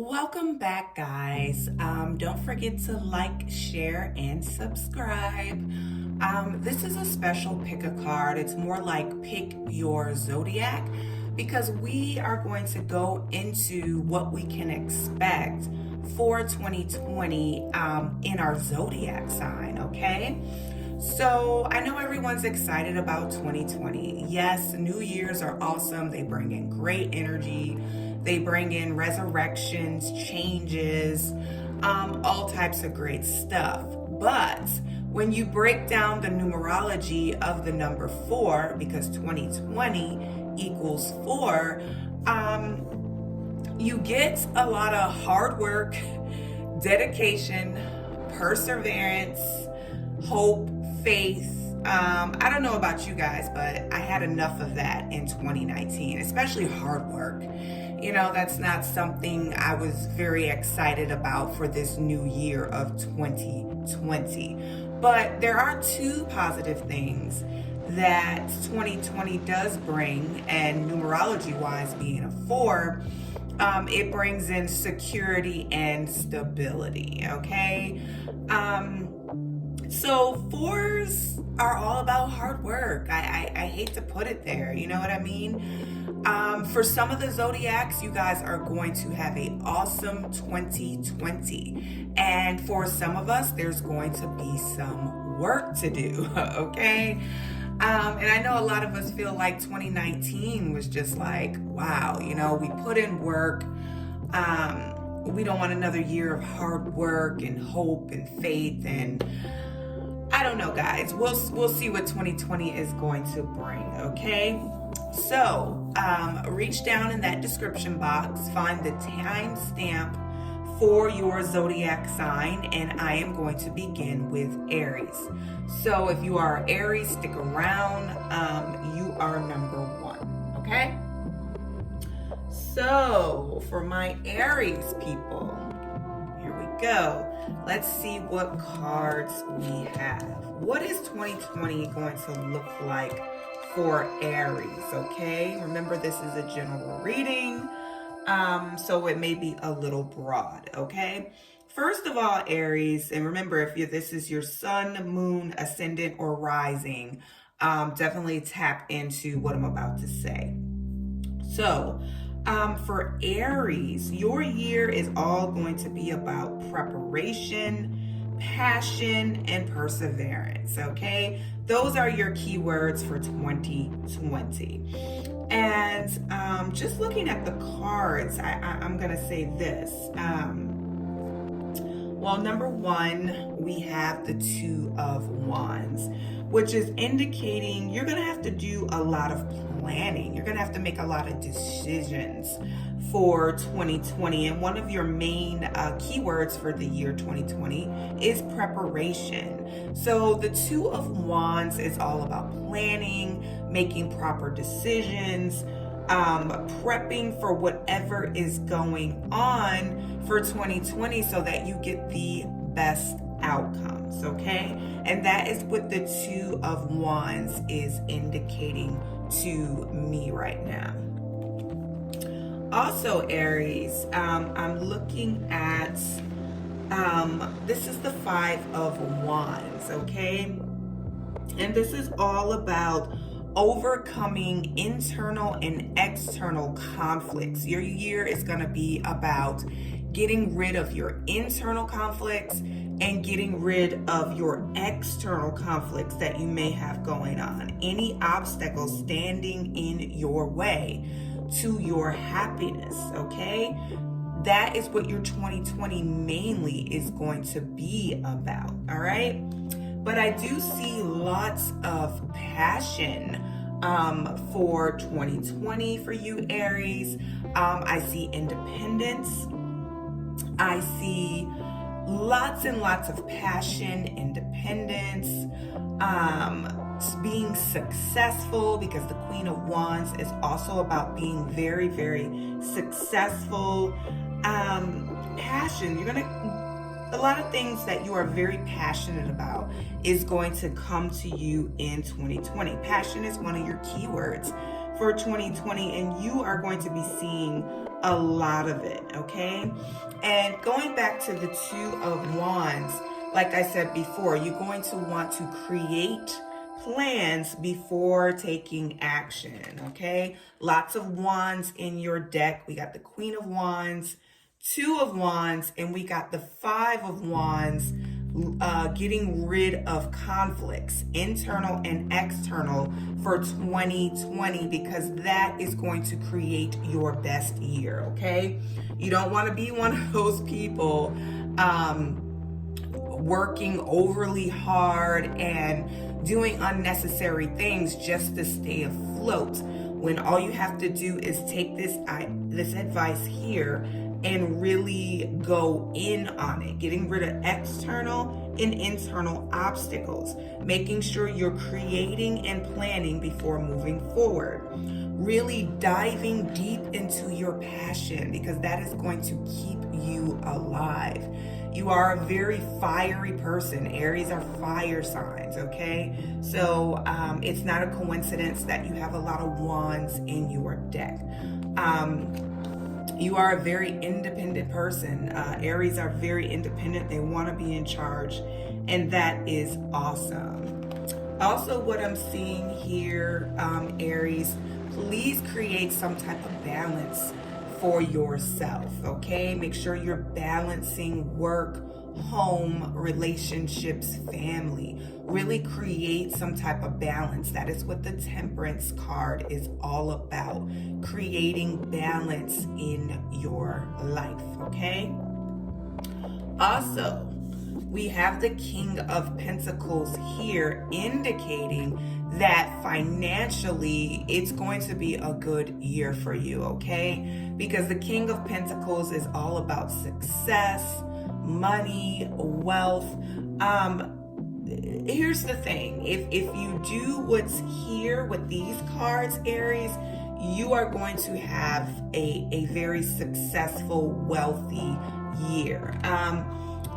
Welcome back, guys. Don't forget to like, share, and subscribe. This is a special pick a card. It's more like pick your zodiac because we are going to go into what we can expect for 2020 in our zodiac sign, okay? So I know everyone's excited about 2020. Yes, New Year's are awesome. They bring in great energy. They bring in resurrections, changes, all types of great stuff. But when you break down the numerology of the number 4, because 2020 equals 4, you get a lot of hard work, dedication, perseverance, hope, faith. I don't know about you guys, but I had enough of that in 2019, especially hard work. You know, that's not something I was very excited about for this new year of 2020. But there are two positive things that 2020 does bring, and numerology-wise being a 4, it brings in security and stability, okay? So 4s are all about hard work. I hate to put it there, you know what I mean? For some of the zodiacs, you guys are going to have an awesome 2020. And for some of us, there's going to be some work to do, okay? And I know a lot of us feel like 2019 was just like, wow, you know, we put in work. We don't want another year of hard work and hope and faith, and I don't know, guys. We'll see what 2020 is going to bring, okay? So, reach down in that description box, find the timestamp for your zodiac sign, and I am going to begin with Aries. So, if you are Aries, stick around. You are number 1, okay? So, for my Aries people, here we go. Let's see what cards we have. What is 2020 going to look like for Aries, okay? Remember, this is a general reading, so it may be a little broad, okay? First of all, Aries, and remember, if this is your sun, moon, ascendant, or rising, definitely tap into what I'm about to say. So, for Aries, your year is all going to be about preparation, passion, and perseverance, okay? Those are your keywords for 2020. And just looking at the cards, I'm going to say this. Well, number 1, we have the 2 of Wands, which is indicating you're going to have to do a lot of planning. You're going to have to make a lot of decisions for 2020. And one of your main keywords for the year 2020 is preparation. So the 2 of Wands is all about planning, making proper decisions, prepping for whatever is going on for 2020 so that you get the best outcomes, okay? And that is what the 2 of Wands is indicating to me right now. Also, Aries, I'm looking at, this is the 5 of Wands, okay? And this is all about overcoming internal and external conflicts. Your year is going to be about getting rid of your internal conflicts and getting rid of your external conflicts that you may have going on. Any obstacles standing in your way to your happiness, okay? That is what your 2020 mainly is going to be about, all right? But I do see lots of passion for 2020 for you, Aries. I see independence. I see lots and lots of passion, independence, being successful, because the Queen of Wands is also about being very, very successful. Passion, a lot of things that you are very passionate about is going to come to you in 2020. Passion is one of your keywords for 2020, and you are going to be seeing a lot of it, okay? And going back to the Two of Wands, like I said before, you're going to want to create plans before taking action, okay? Lots of wands in your deck. We got the Queen of Wands, Two of Wands, and we got the Five of Wands, getting rid of conflicts, internal and external, for 2020, because that is going to create your best year, okay? You don't want to be one of those people working overly hard and doing unnecessary things just to stay afloat, when all you have to do is take this advice here and really go in on it, getting rid of external and internal obstacles, making sure you're creating and planning before moving forward, really diving deep into your passion, because that is going to keep you alive. You are a very fiery person. Aries are fire signs, okay? So it's not a coincidence that you have a lot of wands in your deck. You are a very independent person. Aries are very independent. They want to be in charge, and that is awesome. Also, what I'm seeing here, Aries, please create some type of balance for yourself, okay? Make sure you're balancing work, home, relationships, family. Really create some type of balance. That is what the Temperance card is all about. Creating balance in your life, okay? Also, we have the King of Pentacles here, indicating that financially it's going to be a good year for you, okay? Because the King of Pentacles is all about success, money, wealth. Here's the thing. If you do what's here with these cards, Aries, you are going to have a very successful, wealthy year.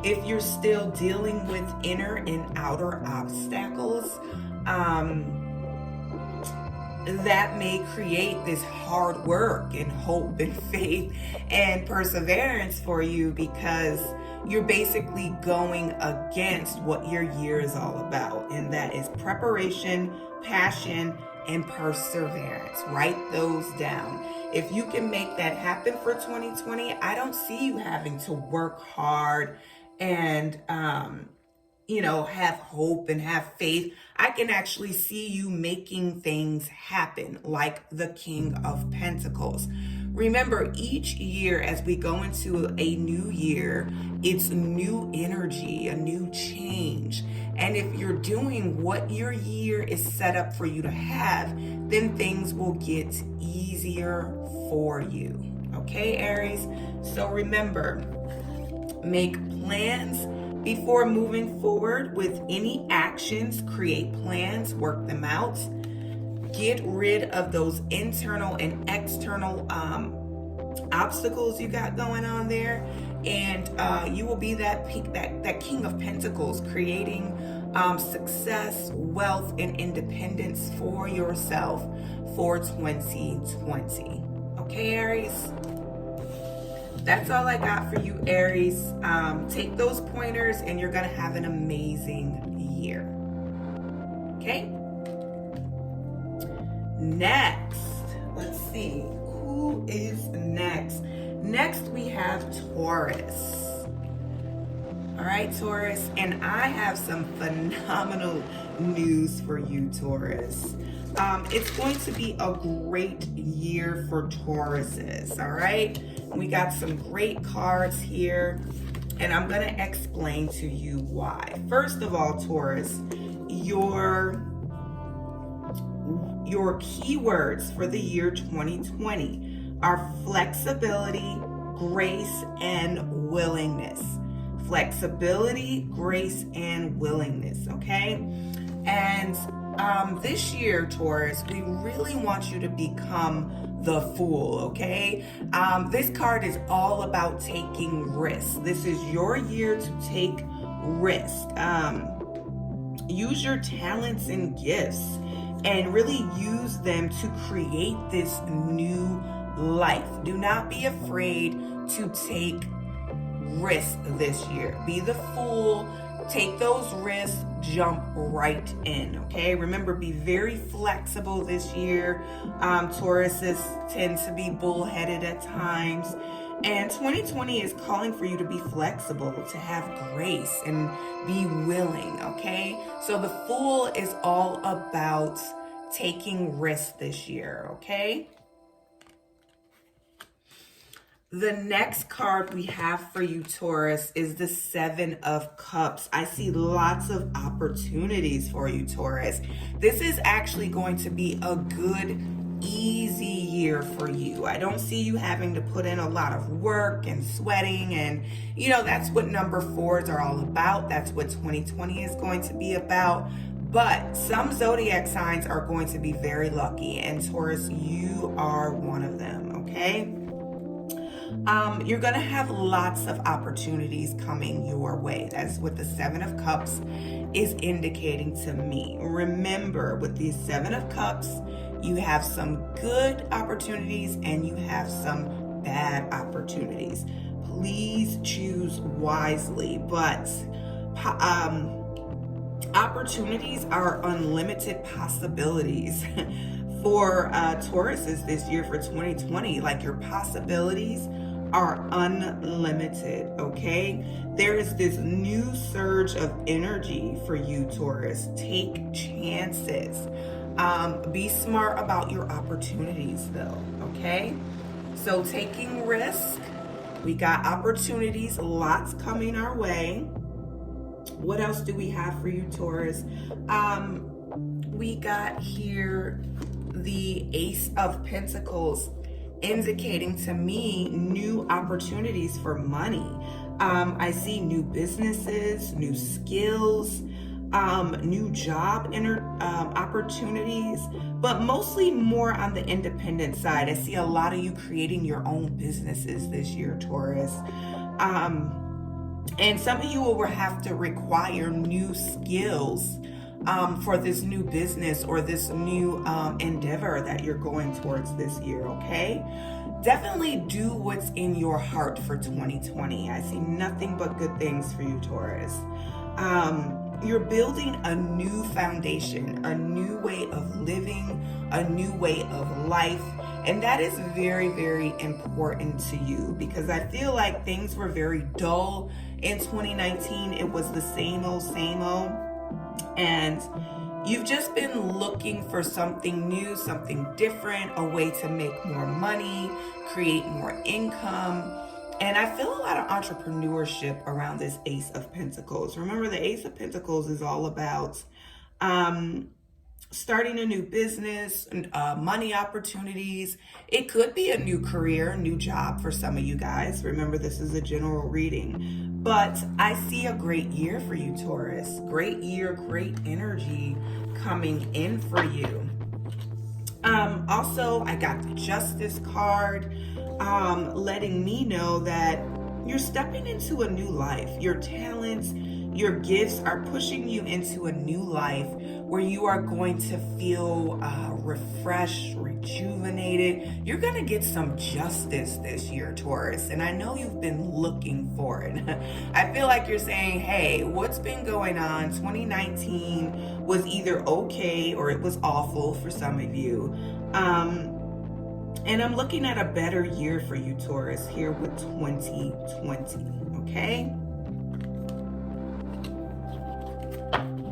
If you're still dealing with inner and outer obstacles, that may create this hard work and hope and faith and perseverance for you, because you're basically going against what your year is all about, and that is preparation, passion, and perseverance. Write those down. If you can make that happen for 2020, I don't see you having to work hard and have hope and have faith. I can actually see you making things happen, like the King of Pentacles. Remember, each year as we go into a new year, it's new energy, a new change. And if you're doing what your year is set up for you to have, then things will get easier for you. Okay, Aries? So remember, make plans before moving forward with any actions. Create plans, work them out. Get rid of those internal and external obstacles you got going on there, and you will be that King of Pentacles, creating success, wealth, and independence for yourself for 2020. Okay, Aries? That's all I got for you, Aries. Take those pointers and you're going to have an amazing year. Okay? Next, let's see. Who is next? Next, we have Taurus. All right, Taurus. And I have some phenomenal news for you, Taurus. It's going to be a great year for Tauruses, all right? We got some great cards here, and I'm going to explain to you why. First of all, Taurus, your keywords for the year 2020 are flexibility, grace, and willingness. Flexibility, grace, and willingness, okay? And this year, Taurus, we really want you to become the Fool, okay? This card is all about taking risks. This is your year to take risks. Use your talents and gifts and really use them to create this new life. Do not be afraid to take risks this year. Be the fool. Take those risks, jump right in, okay? Remember, be very flexible this year. Tauruses tend to be bullheaded at times. And 2020 is calling for you to be flexible, to have grace and be willing, okay? So the Fool is all about taking risks this year, okay? The next card we have for you, Taurus, is the Seven of Cups. I see lots of opportunities for you, Taurus. This is actually going to be a good, easy year for you. I don't see you having to put in a lot of work and sweating, and you know, that's what number 4s are all about. That's what 2020 is going to be about. But some zodiac signs are going to be very lucky, and Taurus, you are one of them, okay? You're going to have lots of opportunities coming your way. That's what the Seven of Cups is indicating to me. Remember, with the Seven of Cups, you have some good opportunities and you have some bad opportunities. Please choose wisely, but opportunities are unlimited possibilities for Tauruses this year for 2020. Like, your possibilities are unlimited, okay? There is this new surge of energy for you, Taurus. Take chances. Be smart about your opportunities, though, okay? So taking risk, we got opportunities, lots coming our way. What else do we have for you, Taurus? We got here the Ace of Pentacles, indicating to me new opportunities for money. I see new businesses, new skills, new job opportunities, but mostly more on the independent side. I see a lot of you creating your own businesses this year, Taurus. And some of you will have to require new skills for this new business or this new endeavor that you're going towards this year, okay? Definitely do what's in your heart for 2020. I see nothing but good things for you, Taurus. You're building a new foundation, a new way of living, a new way of life. And that is very, very important to you, because I feel like things were very dull in 2019. It was the same old, and you've just been looking for something new, something different, a way to make more money, create more income. And I feel a lot of entrepreneurship around this Ace of Pentacles. Remember, the Ace of Pentacles is all about starting a new business, money opportunities. It could be a new career, new job for some of you guys. Remember, this is a general reading. But I see a great year for you, Taurus. Great year, great energy coming in for you. Also, I got the Justice card, letting me know that you're stepping into a new life. Your talents, your gifts are pushing you into a new life where you are going to feel refreshed, rejuvenated. You're going to get some justice this year, Taurus. And I know you've been looking for it. I feel like you're saying, hey, what's been going on? 2019 was either okay or it was awful for some of you. And I'm looking at a better year for you, Taurus, here with 2020, okay?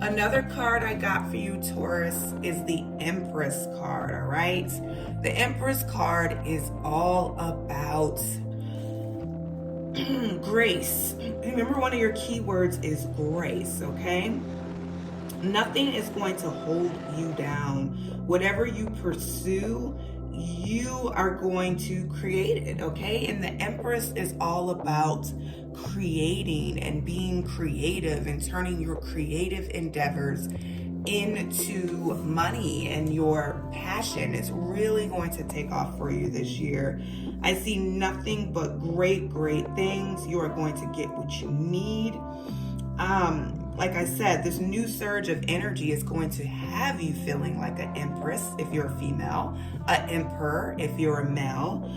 Another card I got for you, Taurus, is the Empress card, all right? The Empress card is all about grace. Remember, one of your keywords is grace, okay? Nothing is going to hold you down. Whatever you pursue, you are going to create it, okay? And the Empress is all about creating and being creative and turning your creative endeavors into money, and your passion is really going to take off for you this year. I see nothing but great things. You are going to get what you need. like I said, this new surge of energy is going to have you feeling like an empress if you're a female, an emperor if you're a male.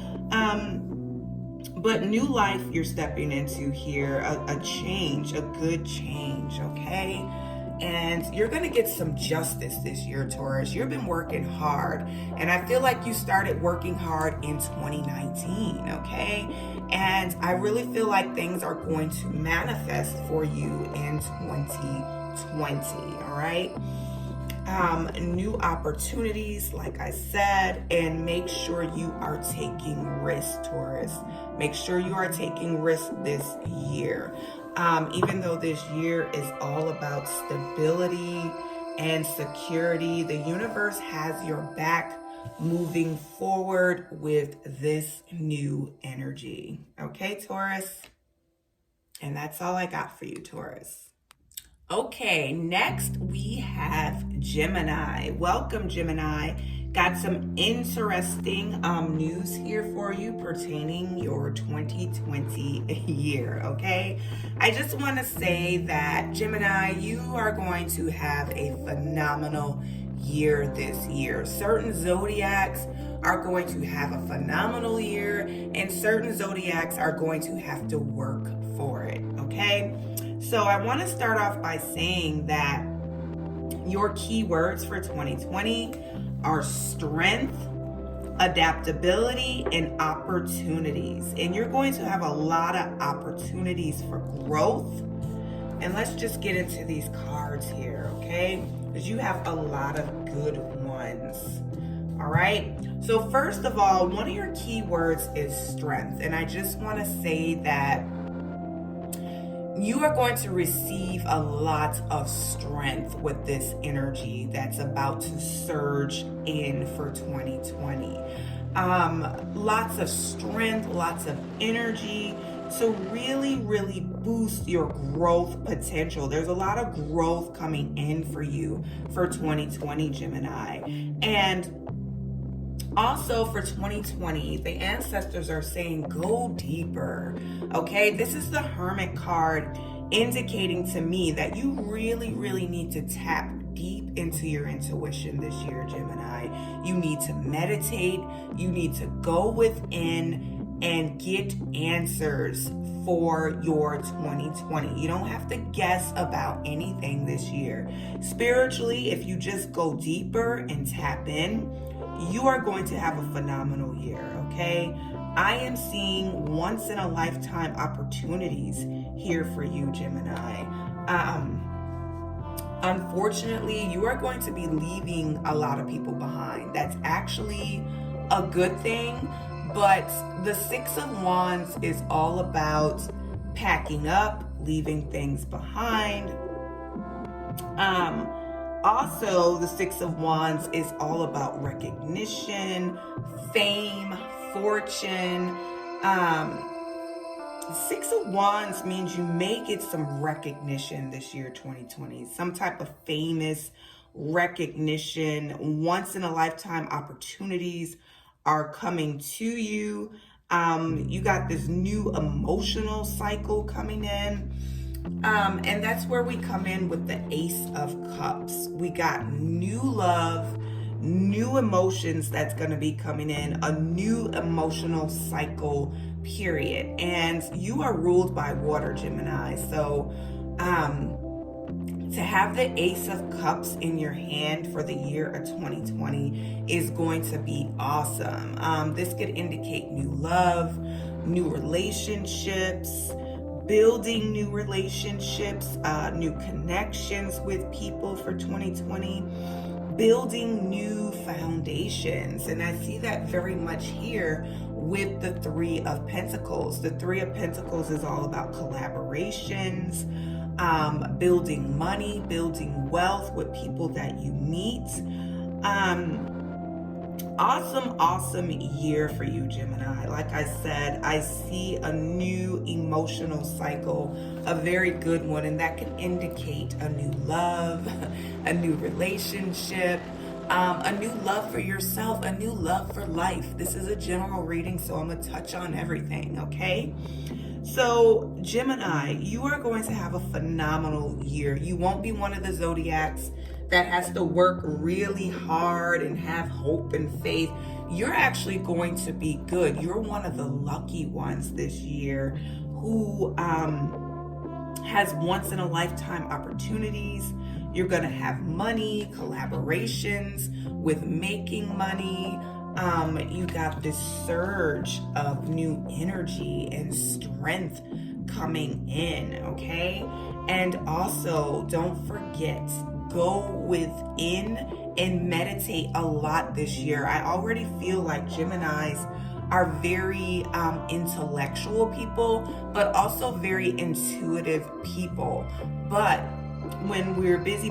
But new life you're stepping into here, a change, a good change, okay? And you're going to get some justice this year, Taurus. You've been working hard, and I feel like you started working hard in 2019, okay? And I really feel like things are going to manifest for you in 2020, all right? New opportunities, like I said, and make sure you are taking risks, Taurus. Make sure you are taking risks this year. Even though this year is all about stability and security, the universe has your back moving forward with this new energy. Okay, Taurus? And that's all I got for you, Taurus. Okay, next we have Gemini. Welcome, Gemini. Got some interesting news here for you pertaining your 2020 year, okay? I just want to say that, Gemini, you are going to have a phenomenal year this year. Certain zodiacs are going to have a phenomenal year, and certain zodiacs are going to have to work for it, okay? So I want to start off by saying that your keywords for 2020 are strength, adaptability, and opportunities. And you're going to have a lot of opportunities for growth. And let's just get into these cards here, okay? Because you have a lot of good ones. All right. So first of all, one of your keywords is strength. And I just want to say that you are going to receive a lot of strength with this energy that's about to surge in for 2020. Lots of strength, lots of energy to really, really boost your growth potential. There's a lot of growth coming in for you for 2020, Gemini. And also for 2020, the ancestors are saying go deeper, okay? This is the Hermit card indicating to me that you really, really need to tap deep into your intuition this year, Gemini. You need to meditate. You need to go within and get answers for your 2020. You don't have to guess about anything this year. Spiritually, if you just go deeper and tap in, you are going to have a phenomenal year, okay? I am seeing once in a lifetime opportunities here for you, Gemini. Unfortunately, you are going to be leaving a lot of people behind. That's actually a good thing, but the Six of Wands is all about packing up, leaving things behind. Also, the Six of Wands is all about recognition, fame, fortune. Six of Wands means you may get some recognition this year, 2020. Some type of famous recognition, once in a lifetime opportunities are coming to you. You got this new emotional cycle coming in. And that's where we come in with the Ace of Cups. We got new love, new emotions that's going to be coming in, a new emotional cycle, period. And you are ruled by water, Gemini. So to have the Ace of Cups in your hand for the year of 2020 is going to be awesome. This could indicate new love, new relationships, building new relationships, new connections with people for 2020, building new foundations. And I see that very much here with the Three of Pentacles. The Three of Pentacles is all about collaborations, building money, building wealth with people that you meet. Awesome year for you, Gemini. Like I said, I see a new emotional cycle, a very good one, and that can indicate a new love, a new relationship, a new love for yourself, a new love for life. This is a general reading, so I'm gonna touch on everything, okay? So Gemini, you are going to have a phenomenal year. You won't be one of the zodiacs that has to work really hard and have hope and faith. You're actually going to be good. You're one of the lucky ones this year who has once in a lifetime opportunities. You're going to have money, collaborations with making money. You got this surge of new energy and strength coming in, okay? And also, don't forget, go within and meditate a lot this year. I already feel like Geminis are very intellectual people, but also very intuitive people. But when we're busy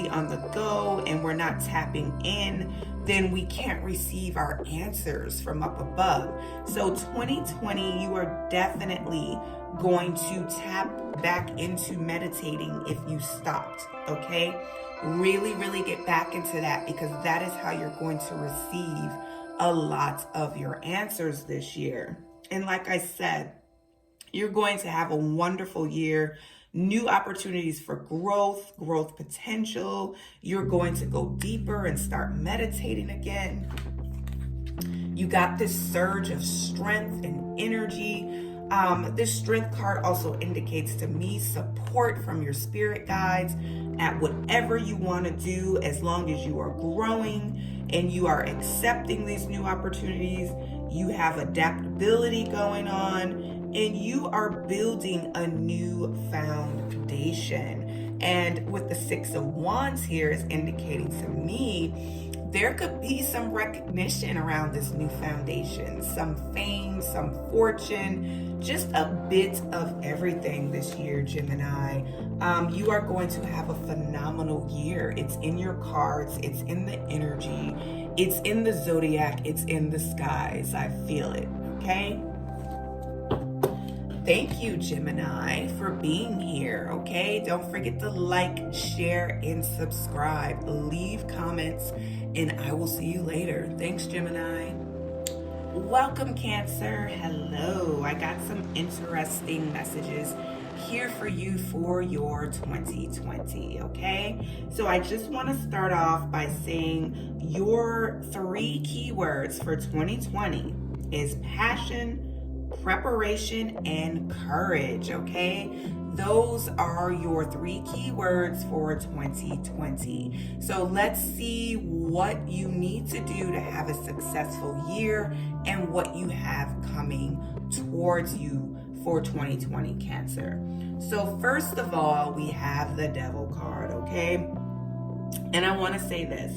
on the go and we're not tapping in, then we can't receive our answers from up above. So 2020, you are definitely going to tap back into meditating if you stopped, okay? Really get back into that, because that is how you're going to receive a lot of your answers this year. And like I said, you're going to have a wonderful year. New opportunities for growth potential. You're going to go deeper and start meditating again. You got this surge of strength and energy. This strength card also indicates to me support from your spirit guides at whatever you want to do, as long as you are growing and you are accepting these new opportunities. You have adaptability going on, and you are building a new foundation. And with the Six of Wands here is indicating to me there could be some recognition around this new foundation, some fame, some fortune, just a bit of everything this year, Gemini. You are going to have a phenomenal year. It's in your cards, it's in the energy, it's in the zodiac, it's in the skies. I feel it, okay? Thank you, Gemini, for being here, okay? Don't forget to like, share, and subscribe. Leave comments, and I will see you later. Thanks, Gemini. Welcome, Cancer. Hello. I got some interesting messages here for you for your 2020, okay? So I just want to start off by saying your 3 keywords for 2020 is passion, preparation, and courage, okay? Those are your 3 keywords for 2020. So let's see what you need to do to have a successful year and what you have coming towards you for 2020, Cancer. So first of all, we have the Devil card, okay? And I want to say this.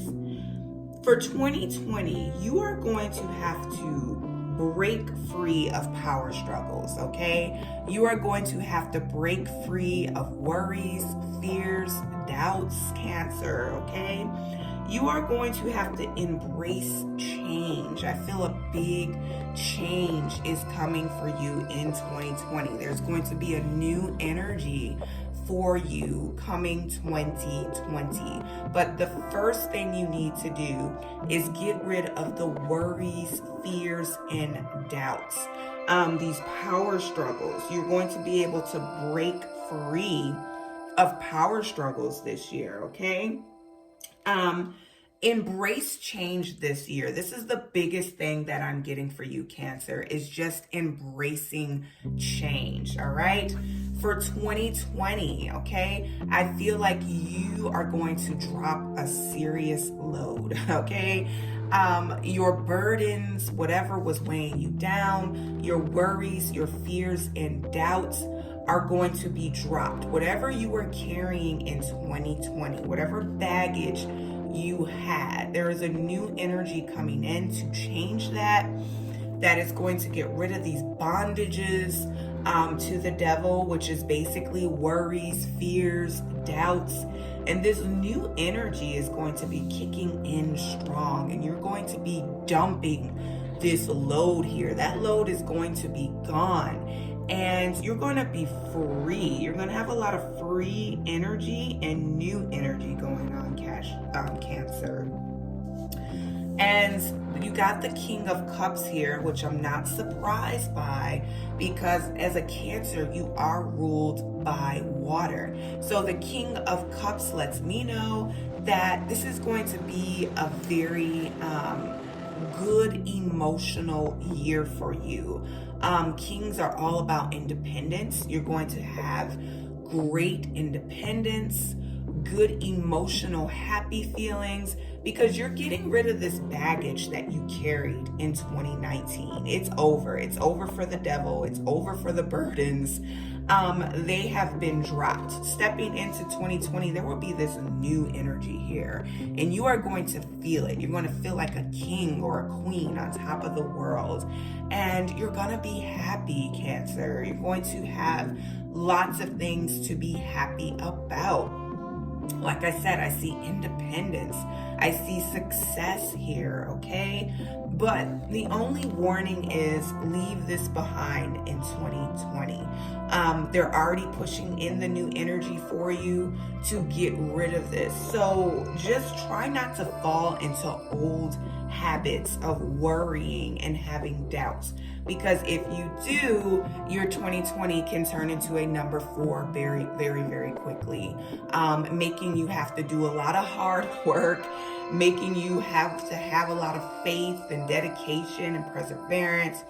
For 2020, you are going to have to break free of power struggles, okay? You are going to have to break free of worries, fears, doubts, Cancer, okay? You are going to have to embrace change. I feel a big change is coming for you in 2020. There's going to be a new energy for you coming 2020. But the first thing you need to do is get rid of the worries, fears, and doubts. These power struggles, you're going to be able to break free of power struggles this year, okay? Embrace change this year. This is the biggest thing that I'm getting for you, Cancer, is just embracing change, all right? For 2020, okay? I feel like you are going to drop a serious load, okay? Your burdens, whatever was weighing you down, your worries, your fears, and doubts are going to be dropped. Whatever you were carrying in 2020, whatever baggage you had, there is a new energy coming in to change that. That is going to get rid of these bondages to the devil, which is basically worries, fears, doubts. And this new energy is going to be kicking in strong, and you're going to be dumping this load here. That load is going to be gone, and you're going to be free. You're going to have a lot of free energy and new energy going on, Cancer. And you got the King of Cups here, which I'm not surprised by, because as a Cancer, you are ruled by water. So the King of Cups lets me know that this is going to be a very good emotional year for you. Kings are all about independence. You're going to have great independence, good emotional happy feelings, because you're getting rid of this baggage that you carried in 2019. It's over. It's over for the devil. It's over for the burdens. They have been dropped. Stepping into 2020, there will be this new energy here, and you are going to feel it. You're going to feel like a king or a queen on top of the world, and you're going to be happy, Cancer. You're going to have lots of things to be happy about. Like I said, I see independence. I see success here, okay? But the only warning is leave this behind in 2020. They're already pushing in the new energy for you to get rid of this. So just try not to fall into old habits of worrying and having doubts. Because if you do, your 2020 can turn into a number 4 very, very, very quickly, making you have to do a lot of hard work, making you have to have a lot of faith and dedication and perseverance.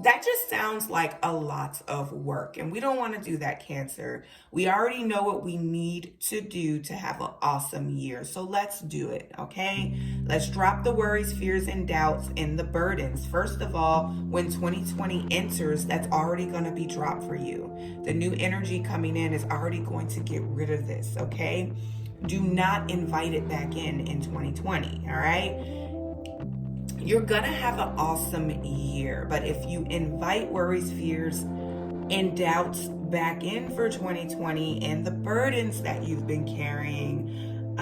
That just sounds like a lot of work, and we don't want to do that, Cancer. We already know what we need to do to have an awesome year, so let's do it, okay? Let's drop the worries, fears, and doubts and the burdens. First of all, when 2020 enters, that's already going to be dropped for you. The new energy coming in is already going to get rid of this, okay? Do not invite it back in 2020, all right? You're gonna have an awesome year, but if you invite worries, fears, and doubts back in for 2020 and the burdens that you've been carrying,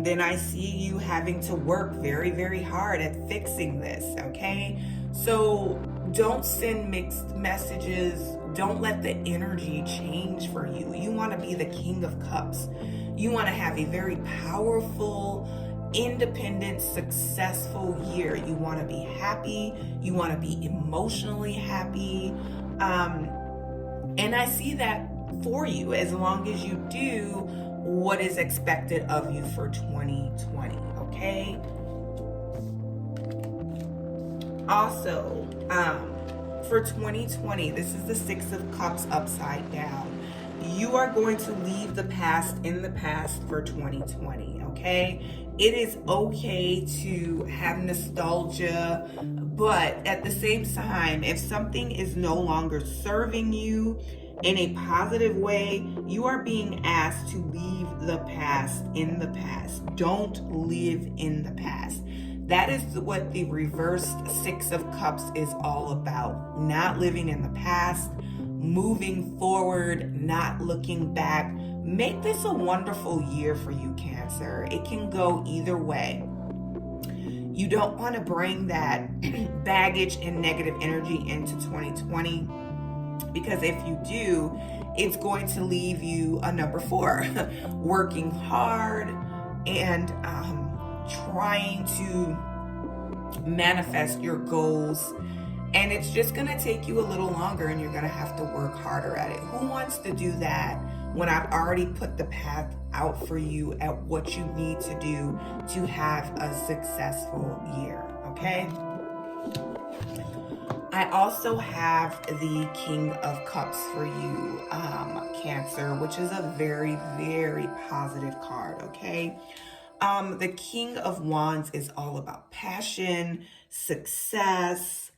then I see you having to work very, very hard at fixing this, okay? So don't send mixed messages. Don't let the energy change for you. You want to be the King of Cups. You want to have a very powerful, independent, successful year. You want to be happy. You want to be emotionally happy. And I see that for you as long as you do what is expected of you for 2020, okay? Also, for 2020, this is the 6 of Cups upside down. You are going to leave the past in the past for 2020, okay? It is okay to have nostalgia, but at the same time, if something is no longer serving you in a positive way, you are being asked to leave the past in the past. Don't live in the past. That is what the reversed 6 of Cups is all about. Not living in the past, moving forward, not looking back. Make this a wonderful year for you, Cancer. It can go either way. You don't want to bring that baggage and negative energy into 2020, because if you do, it's going to leave you a number 4, working hard and trying to manifest your goals. And it's just going to take you a little longer, and you're going to have to work harder at it. Who wants to do that when I've already put the path out for you at what you need to do to have a successful year, okay? I also have the King of Cups for you, Cancer, which is a very, very positive card, okay? The King of Wands is all about passion, success.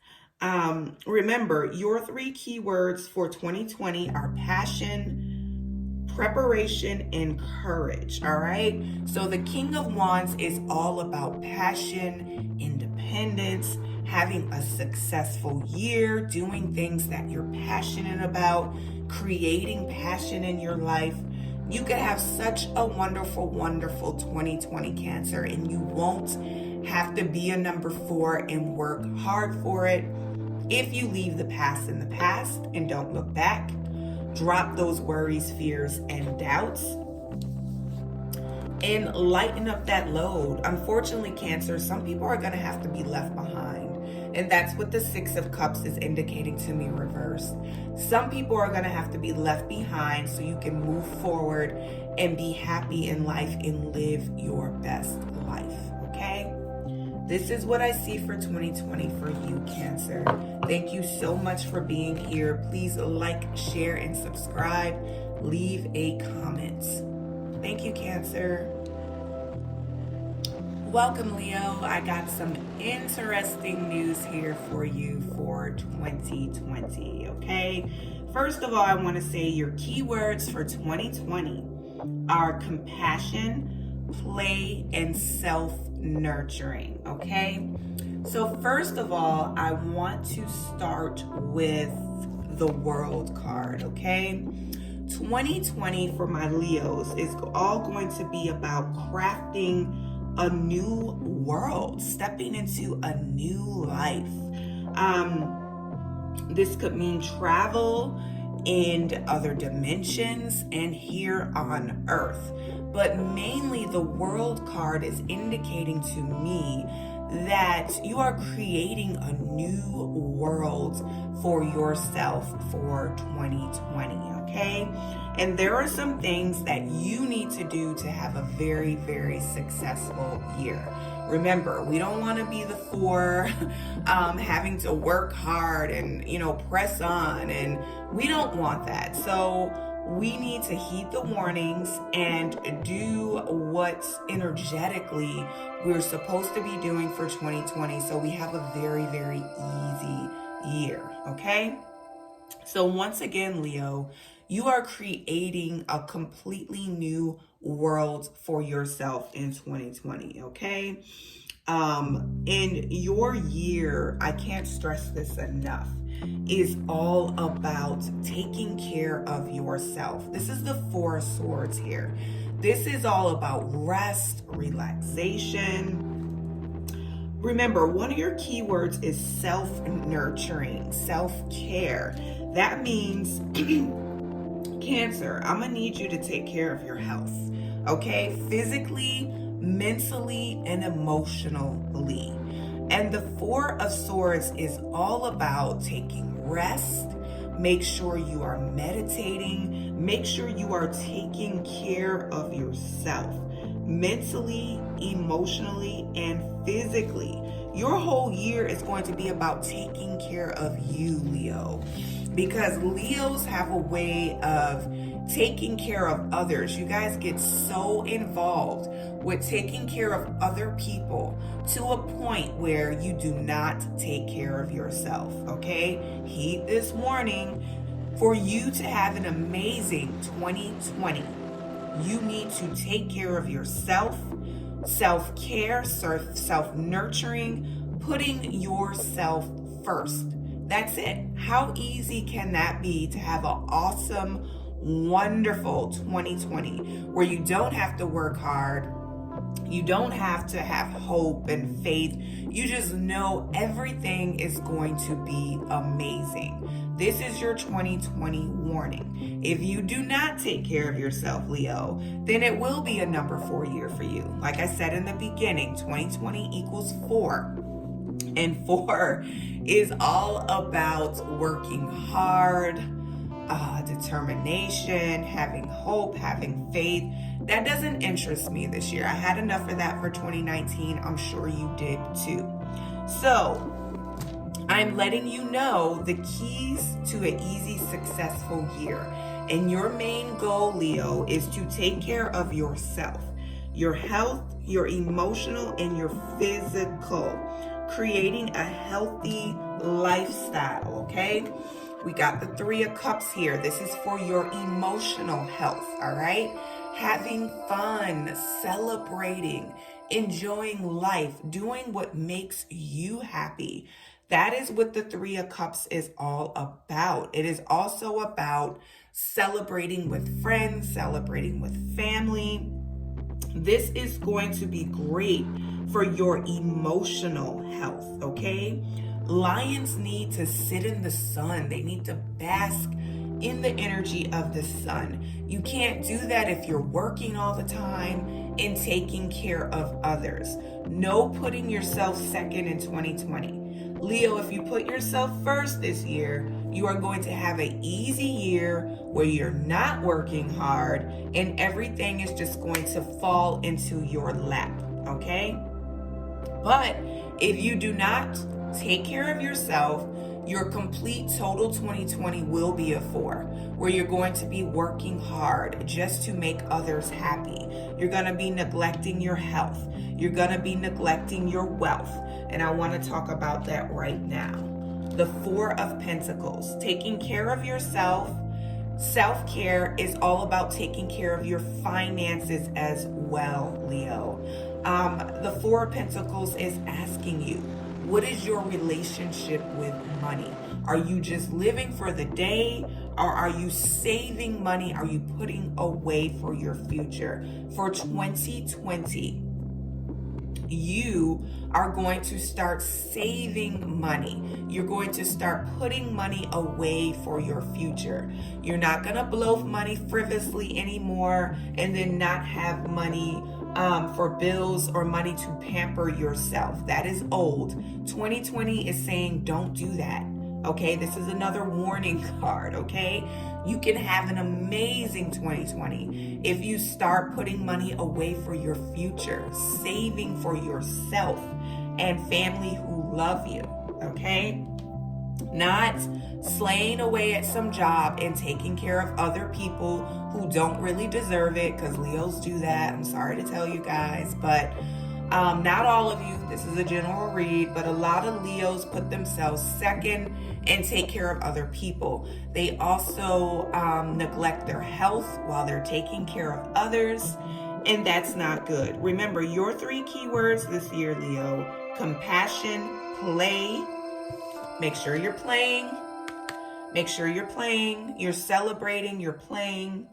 Remember, your 3 keywords for 2020 are passion, preparation, and courage, all right? So the King of Wands is all about passion, independence, having a successful year, doing things that you're passionate about, creating passion in your life. You could have such a wonderful, wonderful 2020, Cancer, and you won't have to be a number 4 and work hard for it. If you leave the past in the past and don't look back, drop those worries, fears, and doubts, and lighten up that load. Unfortunately, Cancer, some people are going to have to be left behind. And that's what the Six of Cups is indicating to me reversed. Some people are going to have to be left behind so you can move forward and be happy in life and live your best life, okay? This is what I see for 2020 for you, Cancer. Thank you so much for being here. Please like, share, and subscribe. Leave a comment. Thank you, Cancer. Welcome, Leo. I got some interesting news here for you for 2020, okay? First of all, I want to say your keywords for 2020 are compassion, play, and self-nurturing, okay? So first of all, I want to start with the World card, okay? 2020 for my Leos is all going to be about crafting a new world, stepping into a new life. This could mean travel in other dimensions and here on Earth. But mainly the World card is indicating to me that you are creating a new world for yourself for 2020, okay? And there are some things that you need to do to have a very, very successful year. Remember, we don't want to be the four having to work hard and, press on, and we don't want that. So we need to heed the warnings and do what energetically we're supposed to be doing for 2020 so we have a very, very easy year, okay? So once again, Leo, you are creating a completely new world for yourself in 2020, okay? In your year, I can't stress this enough, is all about taking care of yourself. This is the Four of Swords here. This is all about rest, relaxation. Remember, one of your keywords is self-nurturing, self-care. That means, Cancer, I'm gonna need you to take care of your health, okay? Physically, mentally, and emotionally. And the Four of Swords is all about taking rest. Make sure you are meditating. Make sure you are taking care of yourself mentally, emotionally, and physically. Your whole year is going to be about taking care of you, Leo, because Leos have a way of taking care of others. You guys get so involved with taking care of other people to a point where you do not take care of yourself, okay? Heed this warning. For you to have an amazing 2020, you need to take care of yourself, self-care, self-nurturing, putting yourself first. That's it. How easy can that be to have an awesome, wonderful 2020 where you don't have to work hard, you don't have to have hope and faith, you just know everything is going to be amazing. This is your 2020 warning. If you do not take care of yourself, Leo, then it will be a number 4 year for you. Like I said in the beginning, 2020 equals 4. And 4 is all about working hard, determination, having hope, having faith. That doesn't interest me this year. I had enough of that for 2019. I'm sure you did too. So I'm letting you know the keys to an easy, successful year. And your main goal, Leo, is to take care of yourself, your health, your emotional, and your physical. Creating a healthy lifestyle, okay? We got the Three of Cups here. This is for your emotional health, all right? Having fun, celebrating, enjoying life, doing what makes you happy. That is what the Three of Cups is all about. It is also about celebrating with friends, celebrating with family. This is going to be great for your emotional health, okay? Lions need to sit in the sun. They need to bask in the energy of the sun. You can't do that if you're working all the time in taking care of others. No putting yourself second in 2020. Leo, if you put yourself first this year, you are going to have an easy year where you're not working hard and everything is just going to fall into your lap, okay? But if you do not take care of yourself, your complete total 2020 will be a 4, where you're going to be working hard just to make others happy. You're going to be neglecting your health. You're going to be neglecting your wealth. And I want to talk about that right now. The 4 of Pentacles, taking care of yourself. Self-care is all about taking care of your finances as well, Leo. The 4 of Pentacles is asking you, what is your relationship with money? Are you just living for the day, or are you saving money? Are you putting away for your future? For 2020, you are going to start saving money. You're going to start putting money away for your future. You're not going to blow money frivolously anymore and then not have money for bills or money to pamper yourself. That is old. 2020 is saying don't do that. Okay, this is another warning card, okay? You can have an amazing 2020 if you start putting money away for your future, saving for yourself and family who love you, okay? Not slaying away at some job and taking care of other people who don't really deserve it, because Leos do that. I'm sorry to tell you guys, but not all of you. This is a general read, but a lot of Leos put themselves second and take care of other people. They also neglect their health while they're taking care of others, and that's not good. Remember, your 3 keywords this year, Leo: compassion, play. Make sure you're playing. Make sure you're playing. You're celebrating, you're playing.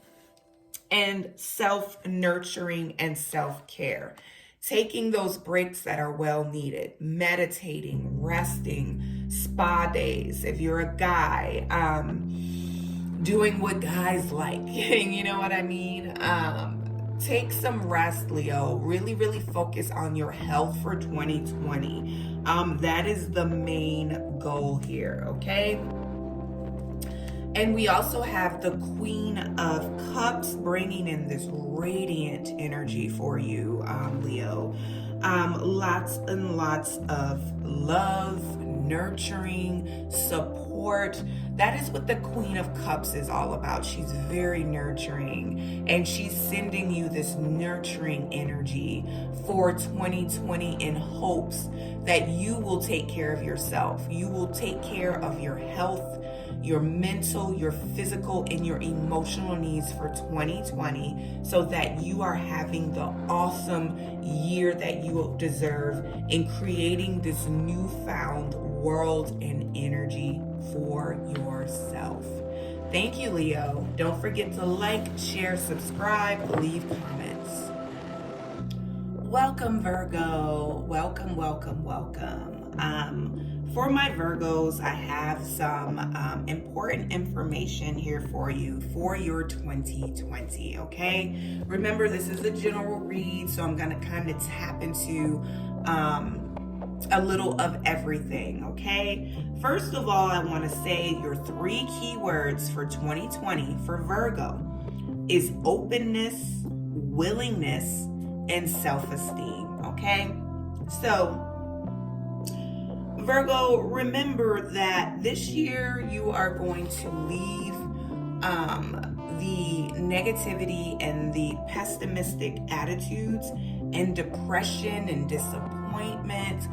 And self-nurturing and self-care. Taking those breaks that are well needed, meditating, resting, spa days. If you're a guy, doing what guys like, you know what I mean? Take some rest, Leo. Really, really focus on your health for 2020. That is the main goal here, okay? And we also have the Queen of Cups bringing in this radiant energy for you, Leo. Lots and lots of love, nurturing, support. That is what the Queen of Cups is all about. She's very nurturing, and she's sending you this nurturing energy for 2020 in hopes that you will take care of yourself. You will take care of your health, your mental, your physical, and your emotional needs for 2020, so that you are having the awesome year that you deserve in creating this newfound world and energy for yourself. Thank you, Leo. Don't forget to like, share, subscribe, leave comments. Welcome, Virgo. Welcome, welcome, welcome. For my Virgos, I have some important information here for you for your 2020, okay? Remember, this is a general read, so I'm going to kind of tap into a little of everything, okay? First of all, I want to say your 3 keywords for 2020 for Virgo is openness, willingness, and self-esteem, okay? So, Virgo, remember that this year you are going to leave the negativity and the pessimistic attitudes and depression and disappointment.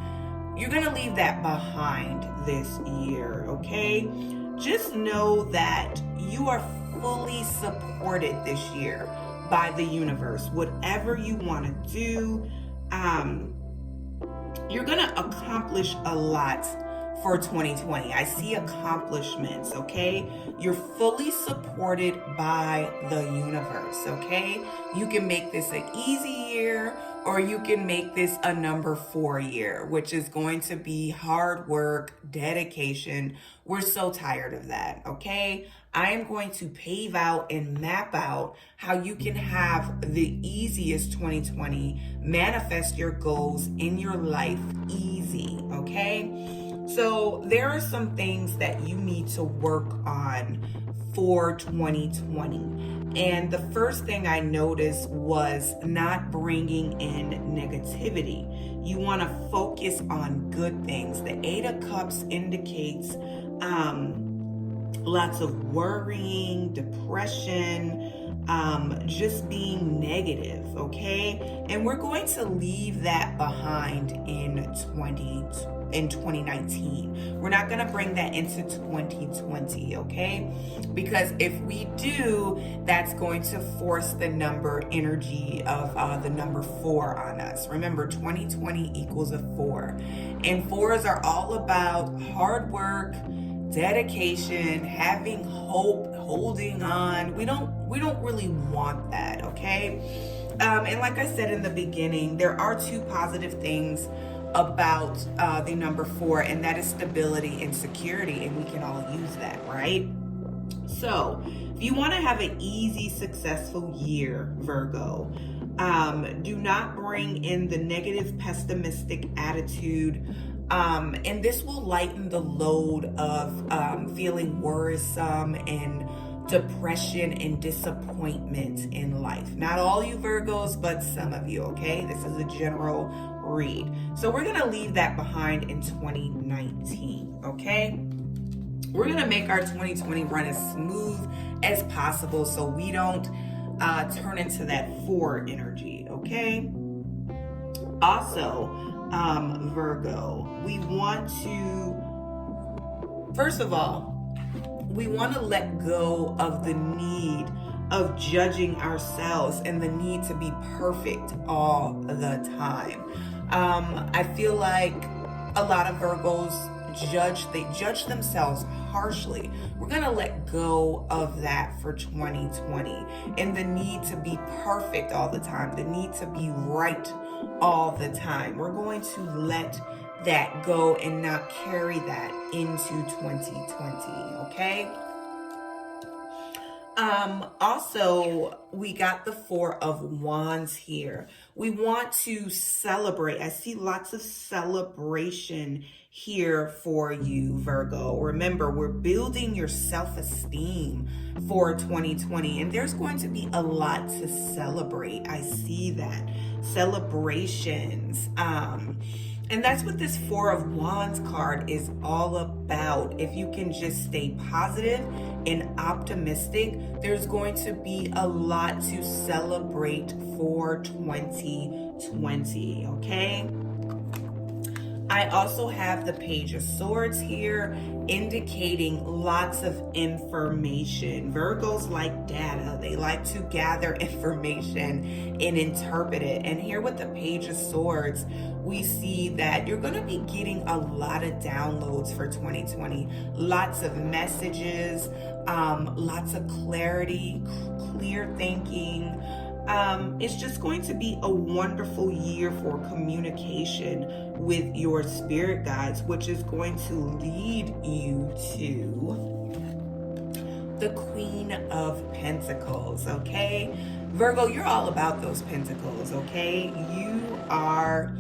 You're going to leave that behind this year, okay? Just know that you are fully supported this year by the universe. Whatever you want to do, you're going to accomplish a lot for 2020. I see accomplishments, okay? You're fully supported by the universe, okay? You can make this an easy year, or you can make this a number 4 year, which is going to be hard work, dedication. We're so tired of that, okay? I am going to pave out and map out how you can have the easiest 2020, manifest your goals in your life easy, okay? So there are some things that you need to work on for 2020. And the first thing I noticed was not bringing in negativity. You want to focus on good things. The Eight of Cups indicates lots of worrying, depression, just being negative, okay? And we're going to leave that behind in 2019. We're not going to bring that into 2020, okay? Because if we do, that's going to force the number energy of the number 4 on us. Remember, 2020 equals a 4. And 4s are all about hard work, dedication, having hope, holding on. We don't really want that, okay? And like I said in the beginning, there are 2 positive things about the number 4, and that is stability and security, and we can all use that, right? So if you want to have an easy, successful year, Virgo, do not bring in the negative, pessimistic attitude, and this will lighten the load of feeling worrisome and depression and disappointment in life. Not all you Virgos, but some of you, okay? This is a general read. So we're going to leave that behind in 2019, okay? We're going to make our 2020 run as smooth as possible so we don't turn into that 4 energy, okay? Also, Virgo, we want to, first of all, we want to let go of the need of judging ourselves and the need to be perfect all the time. I feel like a lot of Virgos judge themselves harshly. We're going to let go of that for 2020 and the need to be perfect all the time, the need to be right all the time. We're going to let that go and not carry that into 2020, okay? Also, we got the 4 of Wands here. We want to celebrate. I see lots of celebration here for you, Virgo. Remember, we're building your self-esteem for 2020, and there's going to be a lot to celebrate. I see that. Celebrations. And that's what this 4 of Wands card is all about. If you can just stay positive and optimistic, there's going to be a lot to celebrate for 2020, okay? I also have the Page of Swords here, indicating lots of information. Virgos like data. They like to gather information and interpret it. And here with the Page of Swords, we see that you're going to be getting a lot of downloads for 2020. Lots of messages, lots of clarity, clear thinking. It's just going to be a wonderful year for communication with your spirit guides, which is going to lead you to the Queen of Pentacles, okay? Virgo, you're all about those pentacles, okay? You are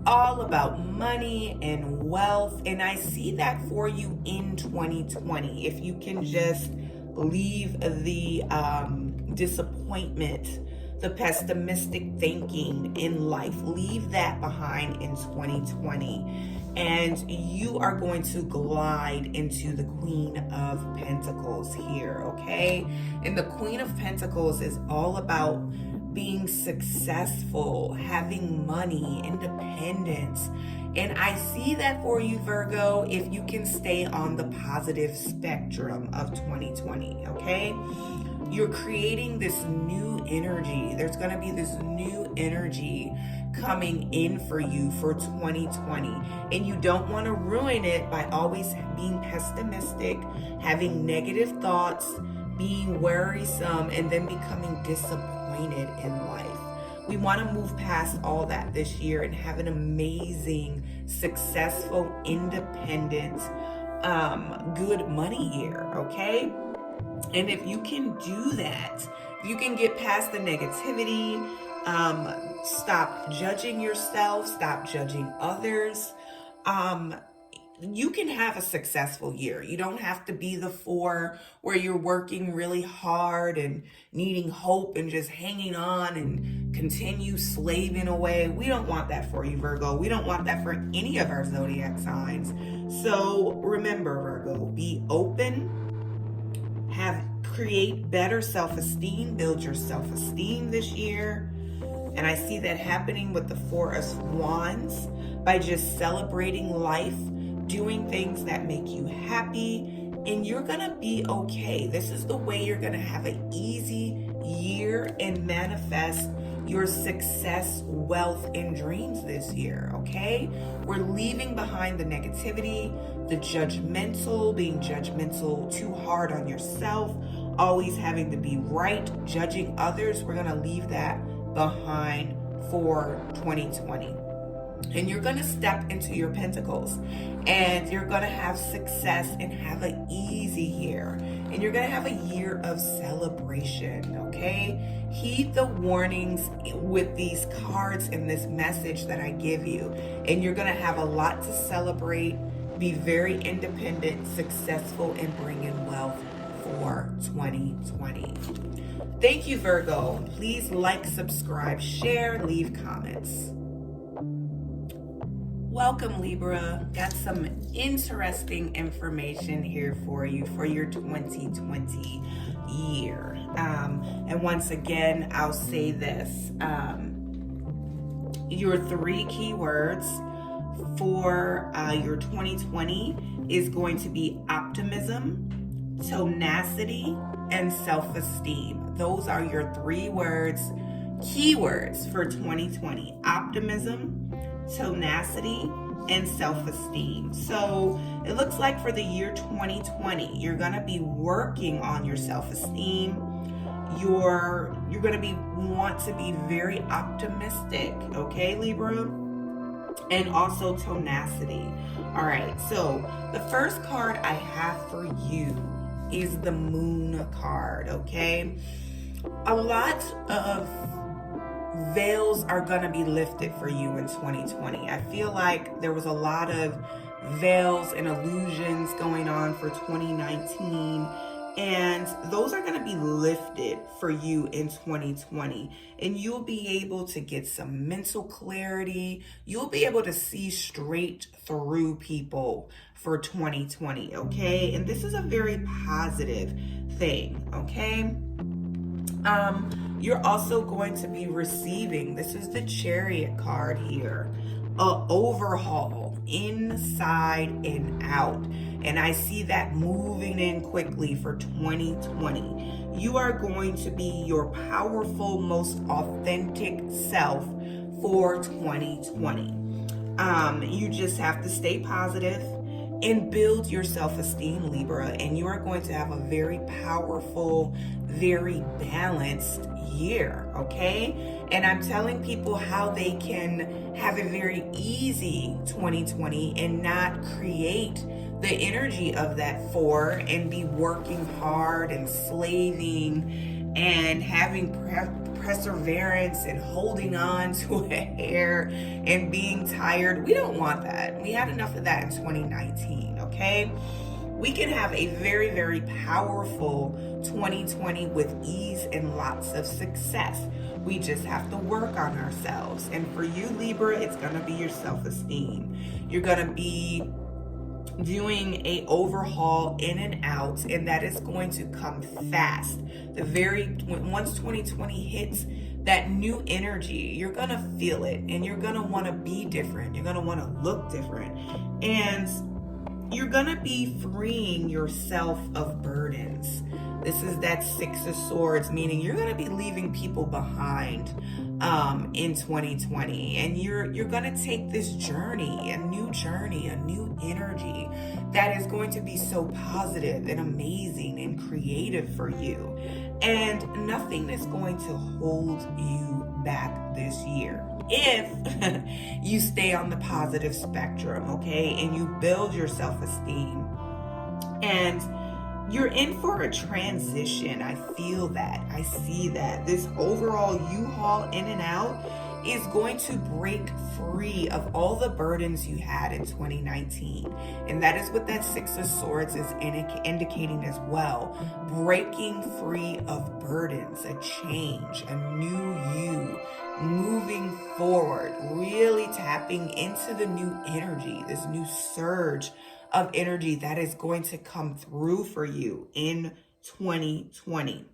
all about money and wealth, and I see that for you in 2020. If you can just leave the disappointment, the pessimistic thinking in life, leave that behind in 2020, and you are going to glide into the Queen of Pentacles here, okay? And the Queen of Pentacles is all about being successful, having money, independence. And I see that for you, Virgo, if you can stay on the positive spectrum of 2020, okay? You're creating this new energy. There's going to be this new energy coming in for you for 2020. And you don't want to ruin it by always being pessimistic, having negative thoughts, being worrisome, and then becoming disappointed in life. We want to move past all that this year and have an amazing, successful, independent, good money year, okay? And if you can do that, you can get past the negativity, stop judging yourself, stop judging others. You can have a successful year. You don't have to be the 4 where you're working really hard and needing hope and just hanging on and continue slaving away. We don't want that for you, Virgo. We don't want that for any of our zodiac signs. So remember, Virgo, be open, create better self-esteem, build your self-esteem this year. And I see that happening with the 4 of Wands by just celebrating life, doing things that make you happy, and you're gonna be okay. This is the way you're gonna have an easy year and manifest your success, wealth, and dreams this year, okay? We're leaving behind the negativity, the judgmental, being judgmental, too hard on yourself, always having to be right, judging others. We're gonna leave that behind for 2020. And you're going to step into your pentacles, and you're going to have success and have an easy year, and you're going to have a year of celebration, okay? Heed the warnings with these cards and this message that I give you, and you're going to have a lot to celebrate. Be very independent, successful, and bring in wealth for 2020. Thank you, Virgo. Please like, subscribe, share, leave comments. Welcome, Libra. Got some interesting information here for you for your 2020 year. And once again, I'll say this. Your 3 keywords for your 2020 is going to be optimism, tenacity, and self-esteem. Those are your 3 keywords for 2020. Optimism, tenacity, and self-esteem. So it looks like for the year 2020, you're going to be working on your self-esteem. You're going to want to be very optimistic, okay, Libra? And also tenacity. All right, so the first card I have for you is the Moon card, okay? A lot of veils are going to be lifted for you in 2020. I feel like there was a lot of veils and illusions going on for 2019, and those are going to be lifted for you in 2020, and you'll be able to get some mental clarity. You'll be able to see straight through people for 2020, okay? And this is a very positive thing, okay? You're also going to be receiving, this is the Chariot card here, an overhaul inside and out. And I see that moving in quickly for 2020. You are going to be your powerful, most authentic self for 2020. You just have to stay positive and build your self-esteem, Libra, and you are going to have a very powerful, very balanced year, okay? And I'm telling people how they can have a very easy 2020 and not create the energy of that 4 and be working hard and slaving and having perseverance and holding on to a hair and being tired. We don't want that. We had enough of that in 2019, okay? We can have a very, very powerful 2020 with ease and lots of success. We just have to work on ourselves. And for you, Libra, it's going to be your self-esteem. You're going to be doing a overhaul in and out, and that is going to come fast. Once 2020 hits, that new energy, you're going to feel it, and you're going to want to be different. You're going to want to look different. And you're going to be freeing yourself of burdens. This is that 6 of Swords, meaning you're going to be leaving people behind in 2020. And you're going to take this journey, a new energy that is going to be so positive and amazing and creative for you. And nothing is going to hold you back this year if you stay on the positive spectrum, okay? And you build your self-esteem. And You're in for a transition. I feel that. I see that. This overall U-Haul in and out is going to break free of all the burdens you had in 2019. And that is what that Six of Swords is indicating as well. Breaking free of burdens, a change, a new you, moving forward, really tapping into the new energy, this new surge of energy that is going to come through for you in 2020.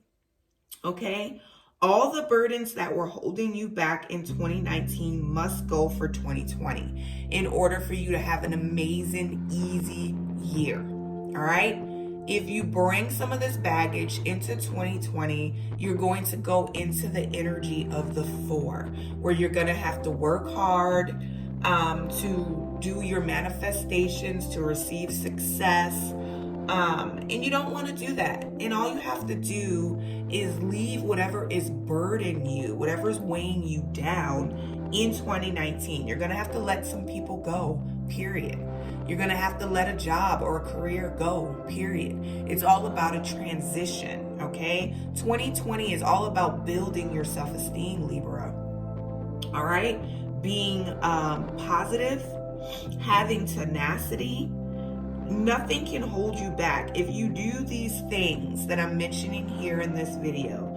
Okay? All the burdens that were holding you back in 2019 must go for 2020 in order for you to have an amazing, easy year. All right? If you bring some of this baggage into 2020, you're going to go into the energy of the 4, where you're going to have to work hard to do your manifestations, to receive success. And you don't want to do that. And all you have to do is leave whatever is burdening you, whatever is weighing you down in 2019. You're going to have to let some people go, period. You're going to have to let a job or a career go, period. It's all about a transition, okay? 2020 is all about building your self-esteem, Libra. All right? Being positive, having tenacity. Nothing can hold you back. If you do these things that I'm mentioning here in this video,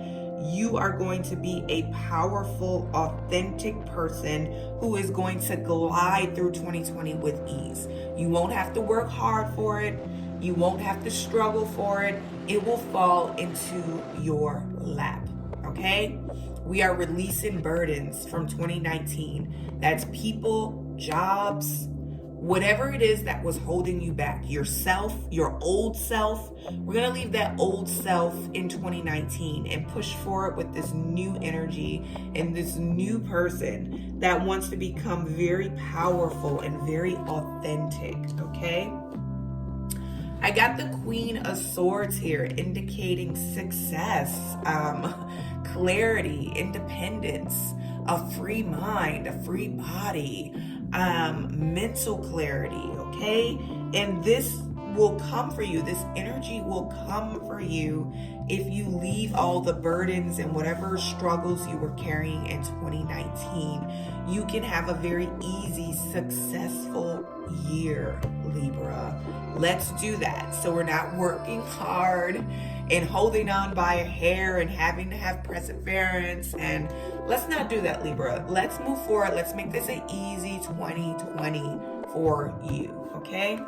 you are going to be a powerful, authentic person who is going to glide through 2020 with ease. You won't have to work hard for it. You won't have to struggle for it. It will fall into your lap, okay? We are releasing burdens from 2019. That's people, jobs, whatever it is that was holding you back, yourself, your old self. We're going to leave that old self in 2019 and push forward with this new energy and this new person that wants to become very powerful and very authentic, okay? I got the Queen of Swords here indicating success, clarity, independence, a free mind, a free body, mental clarity, okay? And this will come for you. This energy will come for you if you leave all the burdens and whatever struggles you were carrying in 2019. You can have a very easy, successful year, Libra. Let's do that. So we're not working hard and holding on by a hair and having to have perseverance. And let's not do that, Libra. Let's move forward. Let's make this an easy 2020 for you, okay?